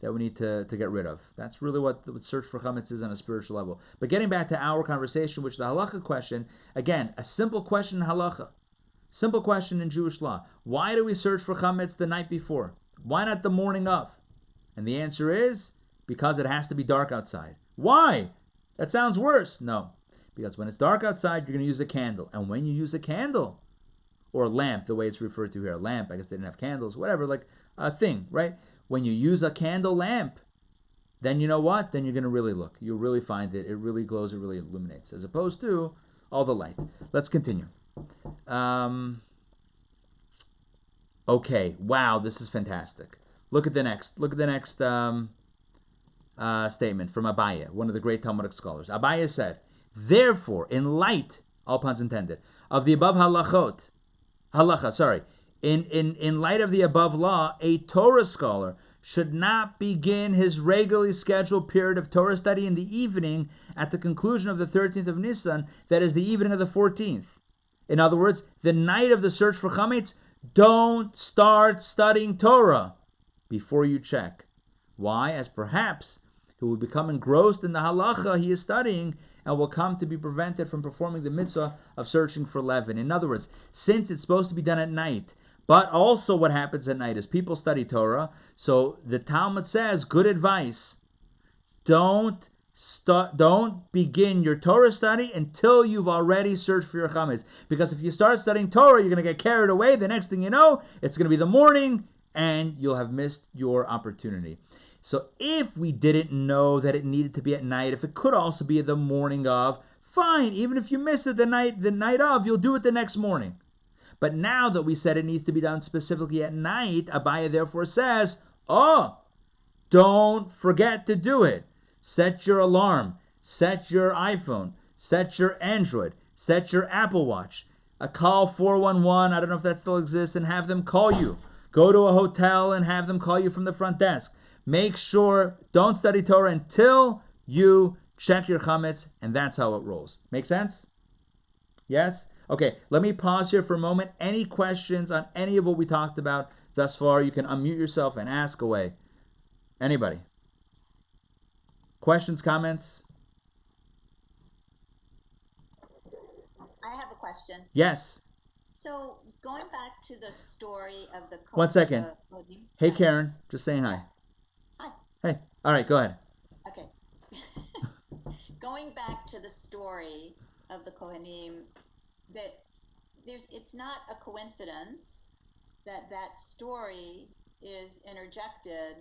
that we need to get rid of. That's really what the search for chametz is on a spiritual level. But getting back to our conversation, which is the halacha question, again, a simple question in halacha. Simple question in Jewish law. Why do we search for chametz the night before? Why not the morning of? And the answer is because it has to be dark outside. Why? That sounds worse. No. Because when it's dark outside, you're going to use a candle. And when you use a candle, or a lamp, the way it's referred to here, a lamp, I guess they didn't have candles, whatever, like a thing, right? When you use a candle lamp, then you know what? Then you're going to really look. You'll really find it. It really glows. It really illuminates, as opposed to all the light. Let's continue. Okay. Wow, this is fantastic. Look at the next statement from Abaye, one of the great Talmudic scholars. Abaye said, therefore, in light, all puns intended, of the above halacha, in light of the above law, a Torah scholar should not begin his regularly scheduled period of Torah study in the evening at the conclusion of the 13th of Nisan, that is the evening of the 14th. In other words, the night of the search for chametz, don't start studying Torah before you check. Why? As perhaps he will become engrossed in the halacha he is studying and will come to be prevented from performing the mitzvah of searching for leaven. In other words, since it's supposed to be done at night, but also what happens at night is people study Torah, so the Talmud says, good advice, don't begin your Torah study until you've already searched for your chametz. Because if you start studying Torah, you're going to get carried away. The next thing you know, it's going to be the morning, and you'll have missed your opportunity. So if we didn't know that it needed to be at night, if it could also be the morning of, fine. Even if you miss it the night of, you'll do it the next morning. But now that we said it needs to be done specifically at night, Abaye therefore says, don't forget to do it. Set your alarm, set your iPhone, set your Android, set your Apple Watch. Call 411, I don't know if that still exists, and have them call you. Go to a hotel and have them call you from the front desk. Make sure, don't study Torah until you check your chametz, and that's how it rolls. Make sense? Yes? Okay, let me pause here for a moment. Any questions on any of what we talked about thus far? You can unmute yourself and ask away. Anybody? Questions, comments? I have a question. Yes. So going back to the story of the... 1 second. Hey, Karen, just saying hi. Hi. Hey, all right, go ahead. Okay. Going back to the story of the Kohanim, that it's not a coincidence that story is interjected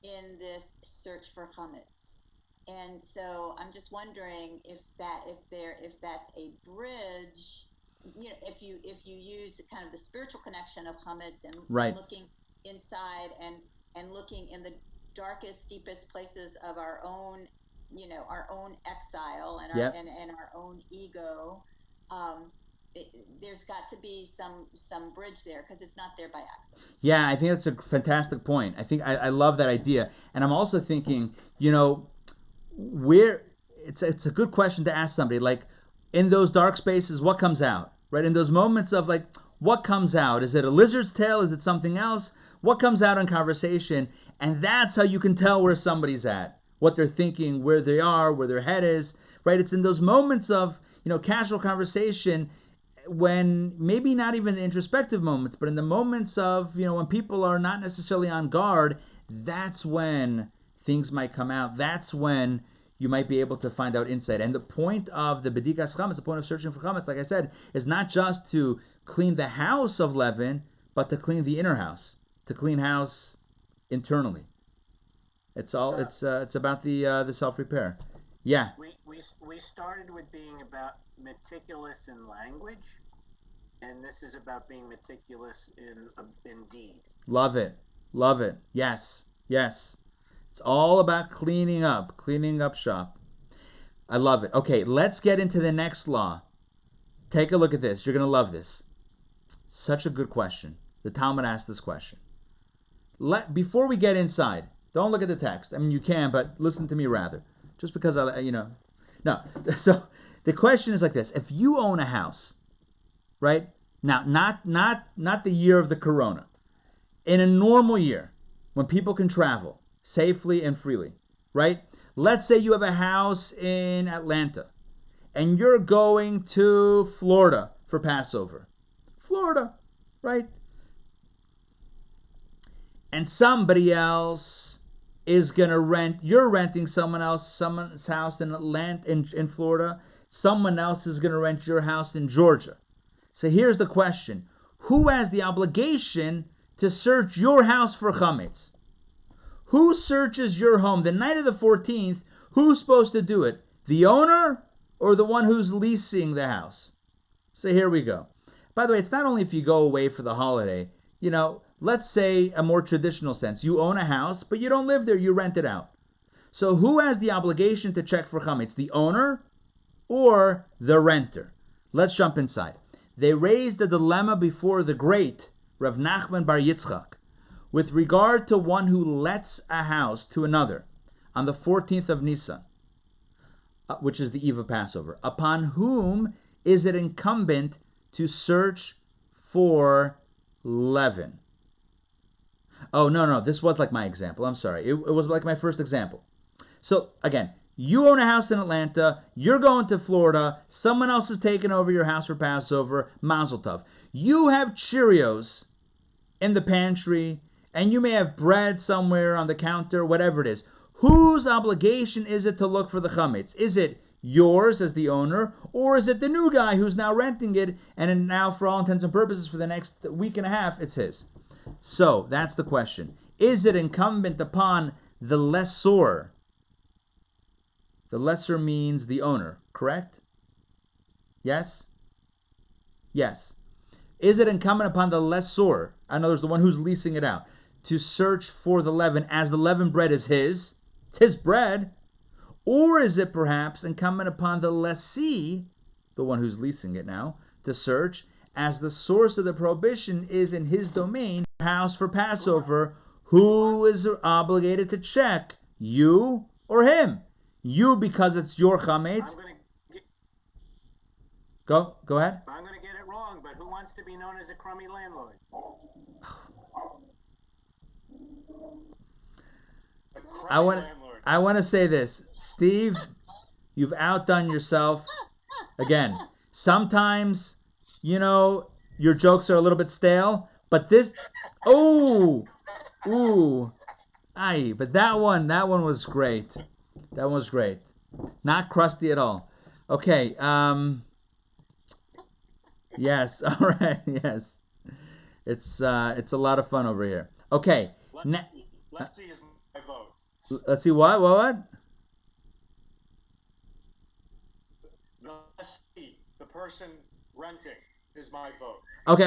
in this search for chametz. And so I'm just wondering if that's a bridge, if you use kind of the spiritual connection of chametz and right. looking inside and looking in the darkest, deepest places of our own, our own exile and our own ego. There's got to be some bridge there because it's not there by accident. Yeah, I think that's a fantastic point. I think I love that idea, and I'm also thinking, it's a good question to ask somebody, like, in those dark spaces, what comes out, right? In those moments of, like, what comes out? Is it a lizard's tail? Is it something else? What comes out in conversation? And that's how you can tell where somebody's at, what they're thinking, where they are, where their head is, right? It's in those moments of, casual conversation, when maybe not even the introspective moments, but in the moments of, when people are not necessarily on guard, that's when things might come out. That's when you might be able to find out insight. And the point of the bedikas chametz, the point of searching for chametz, like I said, is not just to clean the house of leaven, but to clean the inner house, to clean house internally. It's all. It's about the self-repair. Yeah. We started with being about meticulous in language, and this is about being meticulous in deed. Love it. Yes. It's all about cleaning up shop. I love it. Okay, let's get into the next law. Take a look at this. You're going to love this. Such a good question. The Talmud asked this question. Before we get inside, don't look at the text. I mean, you can, but listen to me rather. Just because No. So the question is like this. If you own a house, right? Now, not the year of the corona. In a normal year, when people can travel, safely and freely, right? Let's say you have a house in Atlanta and you're going to Florida for Passover. Florida, right? And somebody else is going to rent, you're renting someone's house in Atlanta, in Florida. Someone else is going to rent your house in Georgia. So here's the question. Who has the obligation to search your house for chametz? Who searches your home? The night of the 14th, who's supposed to do it? The owner or the one who's leasing the house? So here we go. By the way, it's not only if you go away for the holiday. You know, let's say a more traditional sense. You own a house, but you don't live there. You rent it out. So who has the obligation to check for chametz? The owner or the renter? Let's jump inside. They raised the dilemma before the great Rav Nachman Bar Yitzchak with regard to one who lets a house to another on the 14th of Nisan, which is the eve of Passover. Upon whom is it incumbent to search for leaven? Oh, no, this was like my example. I'm sorry. It was like my first example. So, again, you own a house in Atlanta, you're going to Florida, someone else is taking over your house for Passover, Mazel Tov. You have Cheerios in the pantry, and you may have bread somewhere on the counter, whatever it is. Whose obligation is it to look for the chametz? Is it yours as the owner, or is it the new guy who's now renting it, and now for all intents and purposes for the next week and a half, it's his? So, that's the question. Is it incumbent upon the lessor? The lessor means the owner, correct? Yes? Yes. Is it incumbent upon the lessor, in other words, the one who's leasing it out, to search for the leaven as the leavened bread is his? It's his bread. Or is it perhaps incumbent upon the lessee, the one who's leasing it now, to search as the source of the prohibition is in his domain, house for Passover? Who is obligated to check, you or him? You, because it's your chametz. Go ahead. I'm going to get it wrong, but who wants to be known as a crummy landlord? I want to say this, Steve. You've outdone yourself again. Sometimes, your jokes are a little bit stale, but this, but that one was great. That one was great. Not crusty at all. Okay. Yes. All right. Yes. It's a lot of fun over here. Okay. Let's see is my vote. Let's see what? The lessee, the person renting, is my vote. Okay.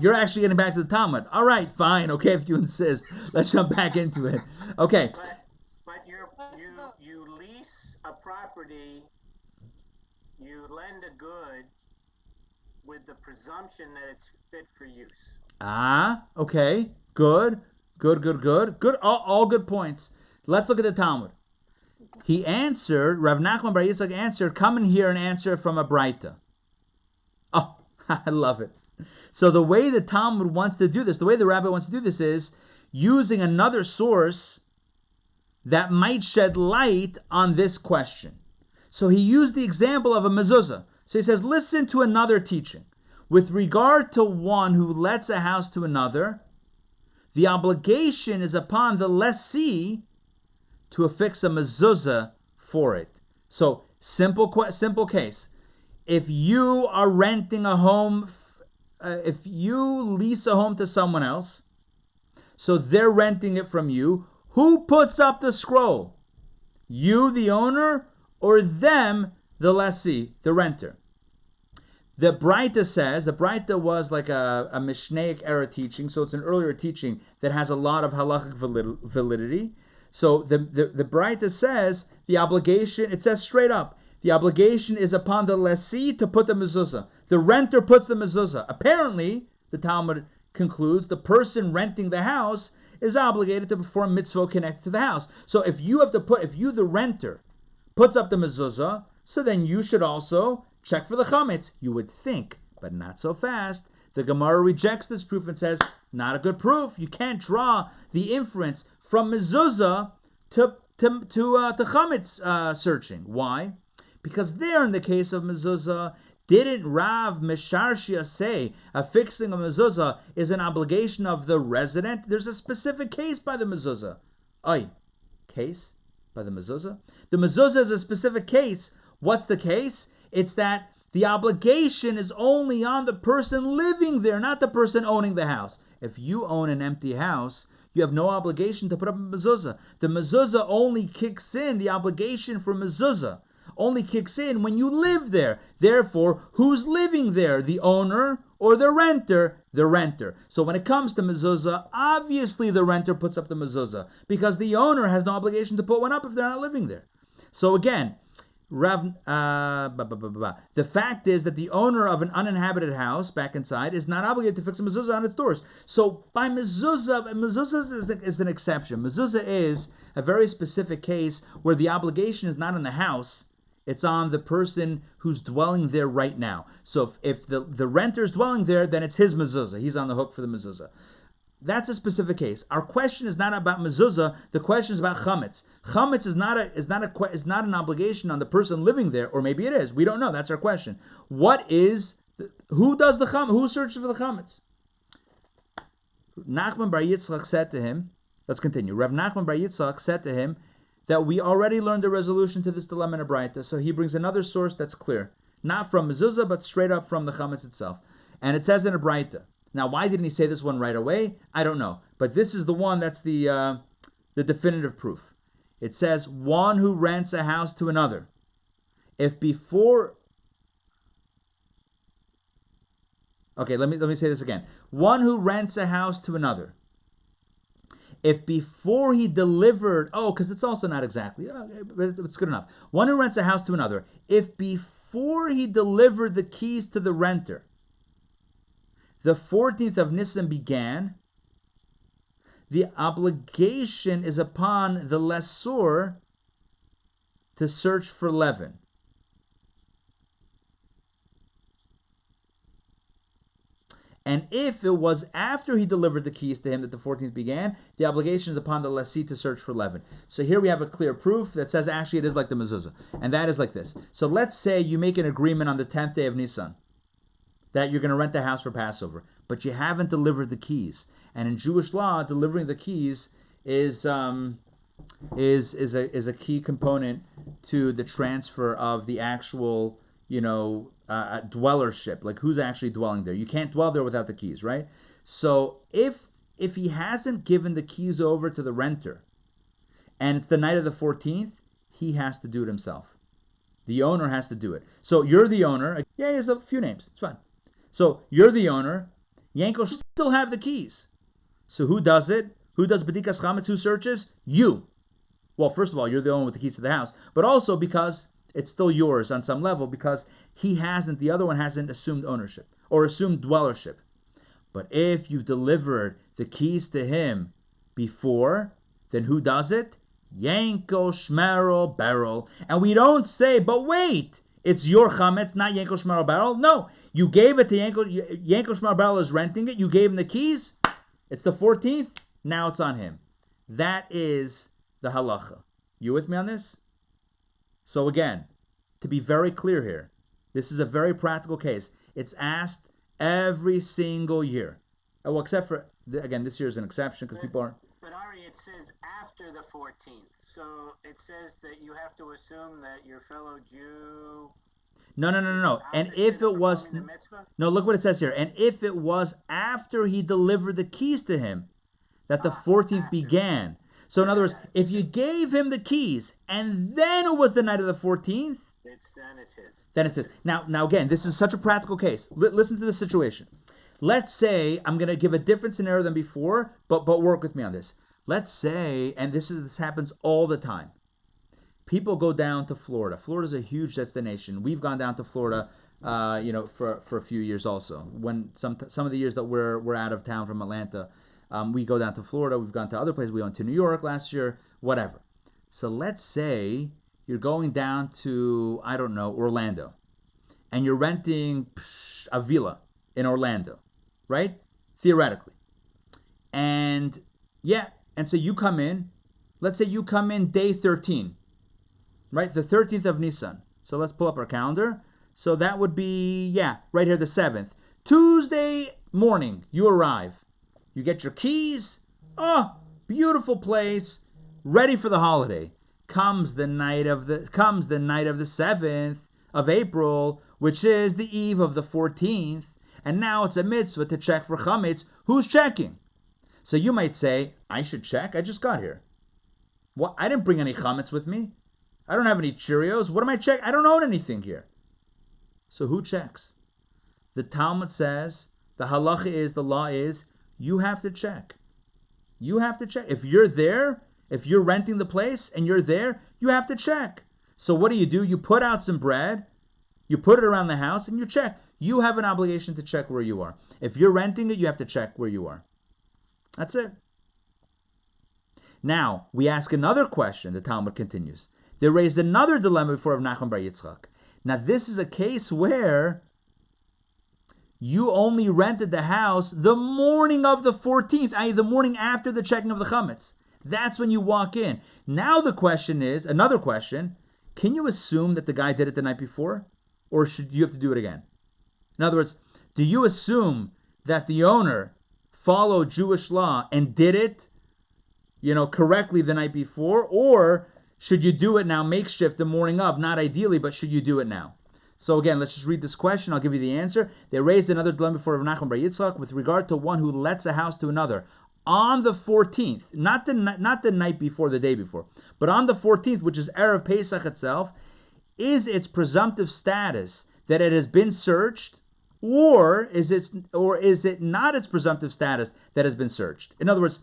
You're actually getting back to the Talmud. All right. Fine. Okay. If you insist, let's jump back into it. Okay. But you lease a property, you lend a good with the presumption that it's fit for use. Okay. Good. All good points. Let's look at the Talmud. He answered, Rav Nachman Bar Yitzchak answered, come in here and answer from a Braita. Oh, I love it. So the way the Talmud wants to do this, the way the Rabbi wants to do this is using another source that might shed light on this question. So he used the example of a mezuzah. So he says, listen to another teaching. With regard to one who lets a house to another, the obligation is upon the lessee to affix a mezuzah for it. So, simple case. If you are renting a home, if you lease a home to someone else, so they're renting it from you, who puts up the scroll? You, the owner, or them, the lessee, the renter? The Braita was like a Mishnaic era teaching, so it's an earlier teaching that has a lot of halachic validity. So the Braita says the obligation, it says straight up, the obligation is upon the lessee to put the mezuzah. The renter puts the mezuzah. Apparently, the Talmud concludes, the person renting the house is obligated to perform mitzvah connected to the house. So if you, the renter, puts up the mezuzah, so then you should also check for the chametz, you would think, but not so fast. The Gemara rejects this proof and says, not a good proof. You can't draw the inference from mezuzah to chametz searching. Why? Because there, in the case of mezuzah, didn't Rav Mesharshia say affixing a mezuzah is an obligation of the resident? There's a specific case by the mezuzah. Case by the mezuzah? The mezuzah is a specific case. What's the case? It's that the obligation is only on the person living there, not the person owning the house. If you own an empty house, you have no obligation to put up a mezuzah. The mezuzah only kicks in, the obligation for mezuzah only kicks in when you live there. Therefore, who's living there? The owner or the renter? The renter. So when it comes to mezuzah, obviously the renter puts up the mezuzah because the owner has no obligation to put one up if they're not living there. So again, the fact is that the owner of an uninhabited house back inside is not obligated to fix a mezuzah on its doors. So by mezuzah is an exception. Mezuzah is a very specific case where the obligation is not on the house, it's on the person who's dwelling there right now. So if the renter is dwelling there, then it's his mezuzah. He's on the hook for the mezuzah. That's a specific case. Our question is not about mezuzah. The question is about chametz. Chametz is not an obligation on the person living there, or maybe it is. We don't know. That's our question. Who does the chametz? Who searches for the chametz? Nachman bar Yitzchak said to him. Let's continue. Rav Nachman bar Yitzchak said to him that we already learned a resolution to this dilemma in a Braita. So he brings another source that's clear, not from mezuzah, but straight up from the chametz itself. And it says in a Braita. Now, why didn't he say this one right away? I don't know. But this is the one that's the definitive proof. It says, one who rents a house to another. If before... Okay, let me say this again. One who rents a house to another. If before he delivered... because it's also not exactly... but it's good enough. One who rents a house to another. If before he delivered the keys to the renter, the 14th of Nisan began, the obligation is upon the lessor to search for leaven. And if it was after he delivered the keys to him that the 14th began, the obligation is upon the lessee to search for leaven. So here we have a clear proof that says actually it is like the mezuzah. And that is like this. So let's say you make an agreement on the 10th day of Nisan that you're going to rent the house for Passover, but you haven't delivered the keys. And in Jewish law, delivering the keys is a key component to the transfer of the actual, dwellership. Like who's actually dwelling there? You can't dwell there without the keys, right? So if he hasn't given the keys over to the renter, and it's the night of the 14th, he has to do it himself. The owner has to do it. So you're the owner. Yeah, he has a few names. It's fine. So you're the owner. Yanko still have the keys. So who does it? Who does B'dikas Chametz? Who searches? You. Well, first of all, you're the owner with the keys to the house, but also because it's still yours on some level because the other one hasn't assumed ownership or assumed dwellership. But if you've delivered the keys to him before, then who does it? Yanko Shmerel Barrel. And we don't say, but wait, it's your chametz, not Yanko Shmerel Barrel. No, you gave it to Yanko Shmerel Barrel is renting it. You gave him the keys. It's the 14th. Now it's on him. That is the halacha. You with me on this? So again, to be very clear here, this is a very practical case. It's asked every single year. Well, except for, again, this year is an exception because people aren't... But Ari, it says after the 14th. So it says that you have to assume that your fellow Jew... No. And if it was... No, look what it says here. And if it was after he delivered the keys to him that the 14th began. So in other words, if you gave him the keys and then it was the night of the 14th... Then it's his. Then it's his. Now again, this is such a practical case. Listen to the situation. Let's say, I'm going to give a different scenario than before, but work with me on this. Let's say, and this happens all the time. People go down to Florida. Florida's a huge destination. We've gone down to Florida, for a few years also. When some of the years that we're out of town from Atlanta, we go down to Florida. We've gone to other places. We went to New York last year, whatever. So let's say you're going down to, I don't know, Orlando, and you're renting a villa in Orlando, right? Theoretically. And yeah, And so you come in, let's say you come in day 13, right? The 13th of Nisan. So let's pull up our calendar. So that would be, right here, the 7th. Tuesday morning, you arrive. You get your keys. Oh, beautiful place, ready for the holiday. Comes the night of the 7th of April, which is the eve of the 14th, and now it's a mitzvah to check for chametz. Who's checking? So you might say, I should check. I just got here. What? I didn't bring any chametz with me. I don't have any Cheerios. What am I checking? I don't own anything here. So who checks? The Talmud says, the halacha is, the law is, you have to check. You have to check. If you're there, if you're renting the place and you're there, you have to check. So what do? You put out some bread, you put it around the house, and you check. You have an obligation to check where you are. If you're renting it, you have to check where you are. That's it. Now, we ask another question, the Talmud continues. They raised another dilemma before of Nachum bar Yitzchak. Now, this is a case where you only rented the house the morning of the 14th, i.e. the morning after the checking of the chametz. That's when you walk in. Now the question is, another question, can you assume that the guy did it the night before? Or should you have to do it again? In other words, do you assume that the owner followed Jewish law and did it, correctly the night before? Or should you do it now, makeshift, the morning of? Not ideally, but should you do it now? So again, let's just read this question. I'll give you the answer. They raised another dilemma before Rav Nachman bar Yitzchak with regard to one who lets a house to another on the 14th, not the night before, the day before, but on the 14th, which is Erev Pesach itself. Is its presumptive status that it has been searched, or is it not its presumptive status that has been searched? In other words,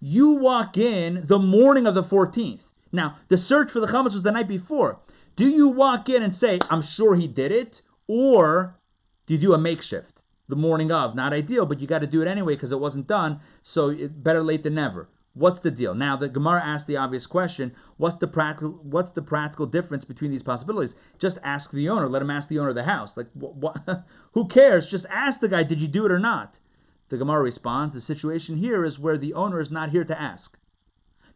you walk in the morning of the 14th. Now, the search for the chametz was the night before. Do you walk in and say, I'm sure he did it? Or do you do a makeshift the morning of? Not ideal, but you got to do it anyway because it wasn't done. So better late than never. What's the deal? Now, the Gemara asked the obvious question, what's the practical difference between these possibilities? Just ask the owner. Let him ask the owner of the house. Like, who cares? Just ask the guy, did you do it or not? The Gemara responds, the situation here is where the owner is not here to ask.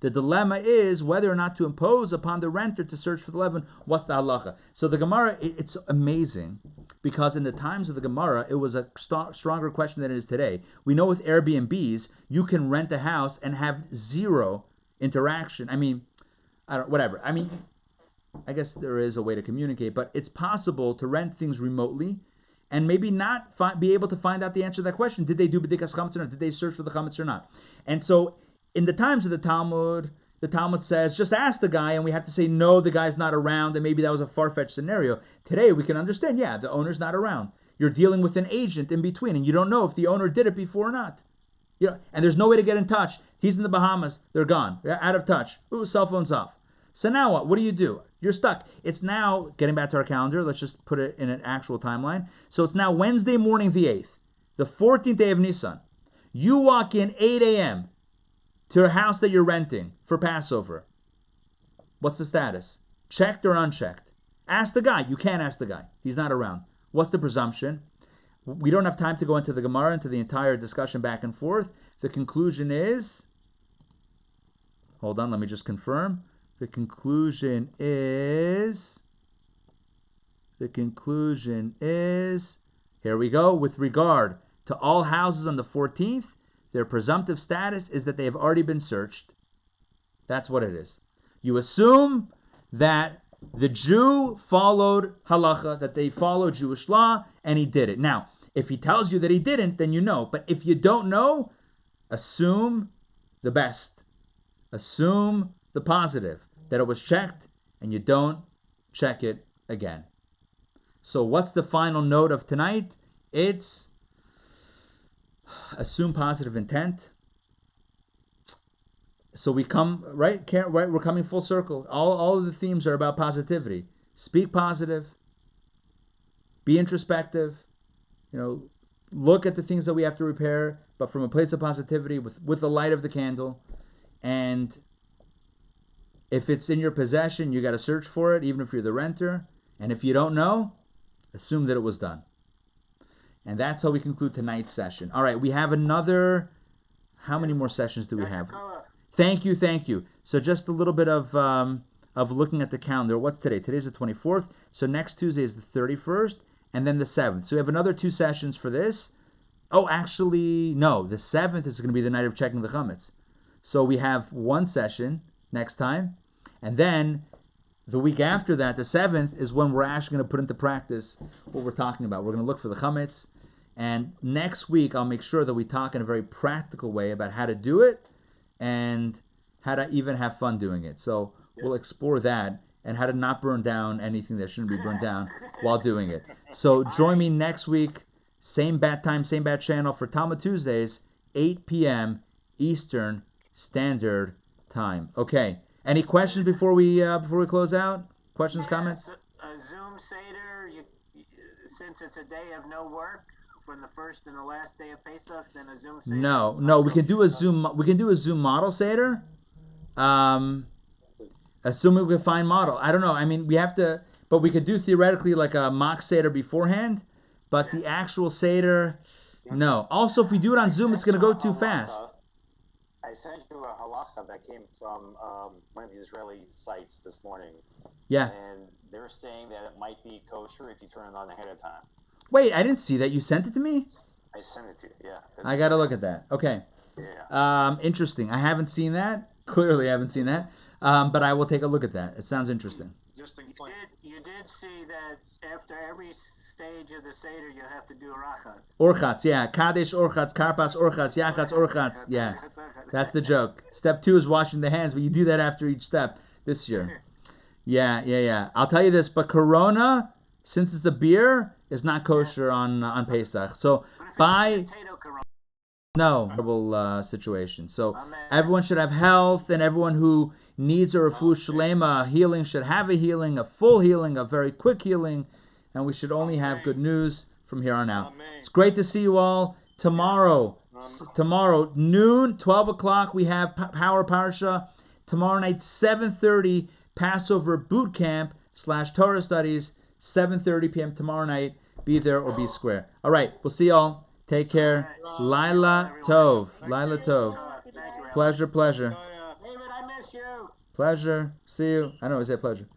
The dilemma is whether or not to impose upon the renter to search for the leaven. What's the halacha? So the Gemara, it's amazing because in the times of the Gemara, it was a stronger question than it is today. We know with Airbnbs, you can rent a house and have zero interaction. Whatever. I guess there is a way to communicate, but it's possible to rent things remotely and maybe not be able to find out the answer to that question. Did they do b'dikas chametz or not? Did they search for the chametz or not? And so, in the times of the Talmud says, just ask the guy, and we have to say, no, the guy's not around, and maybe that was a far-fetched scenario. Today, we can understand, the owner's not around. You're dealing with an agent in between, and you don't know if the owner did it before or not. And there's no way to get in touch. He's in the Bahamas. They're gone. They're out of touch. Ooh, cell phone's off. So now what? What do you do? You're stuck. It's now, getting back to our calendar, let's just put it in an actual timeline. So it's now Wednesday morning, the 8th, the 14th day of Nisan. You walk in 8 a.m., to a house that you're renting for Passover. What's the status? Checked or unchecked? Ask the guy. You can't ask the guy. He's not around. What's the presumption? We don't have time to go into the Gemara, into the entire discussion back and forth. The conclusion is... Hold on, let me just confirm. The conclusion is... Here we go. With regard to all houses on the 14th, their presumptive status is that they have already been searched. That's what it is. You assume that the Jew followed halacha, that they followed Jewish law, and he did it. Now, if he tells you that he didn't, then you know. But if you don't know, assume the best. Assume the positive, that it was checked, and you don't check it again. So what's the final note of tonight? It's assume positive intent. So we come, right? We're coming full circle. All of the themes are about positivity. Speak positive. Be introspective. Look at the things that we have to repair, but from a place of positivity, with the light of the candle. And if it's in your possession, you got to search for it, even if you're the renter. And if you don't know, assume that it was done. And that's how we conclude tonight's session. All right, we have another... How many more sessions do we have? Thank you. So just a little bit of looking at the calendar. What's today? Today's the 24th. So next Tuesday is the 31st, and then the 7th. So we have another 2 sessions for this. Oh, actually, no. The 7th is going to be the night of checking the chametz. So we have 1 session next time, and then the week after that, the 7th, is when we're actually going to put into practice what we're talking about. We're going to look for the chametz, and next week I'll make sure that we talk in a very practical way about how to do it and how to even have fun doing it. So we'll explore that and how to not burn down anything that shouldn't be burned down while doing it. So join me next week, same bat time, same bat channel for Talmud Tuesdays, 8 p.m. Eastern Standard Time. Okay. Any questions before we close out? Questions, comments? A Zoom Seder, since it's a day of no work from the first and the last day of Pesach, then a Zoom Seder. No, we can do a Zoom model Seder. Assuming we can find model. I don't know. I mean, we have to, but we could do theoretically like a mock Seder beforehand, but the actual Seder, no. Also, if we do it on Zoom, it's going to go too fast. I sent you a halacha that came from one of the Israeli sites this morning. Yeah. And they're saying that it might be kosher if you turn it on ahead of time. Wait, I didn't see that. You sent it to me? I sent it to you, yeah. I got to look at that. Okay. Yeah. Interesting. I haven't seen that. Clearly, I haven't seen that. But I will take a look at that. It sounds interesting. Just explain. You did see that after every stage of the Seder, you have to do rachat. Orchatz, yeah. Kadesh orchatz, karpas orchatz, yachatz orchatz. Yeah. That's the joke. Step 2 is washing the hands, but you do that after each step this year. Yeah. I'll tell you this, but Corona, since it's a beer, is not kosher on Pesach. So buy... No, horrible situation. So everyone should have health, and everyone who needs a refuah shlema, healing, should have a healing, a full healing, a very quick healing, and we should only have good news from here on out. It's great to see you all. Tomorrow, noon, 12 o'clock, we have Power Parsha. Tomorrow night, 7:30, Passover boot camp / Torah studies, 7:30 p.m. tomorrow night. Be there or be square. All right, we'll see y'all. Take care. Laila Tov. Laila Tov. Pleasure. David, I miss you. Pleasure. See you. I know I say pleasure.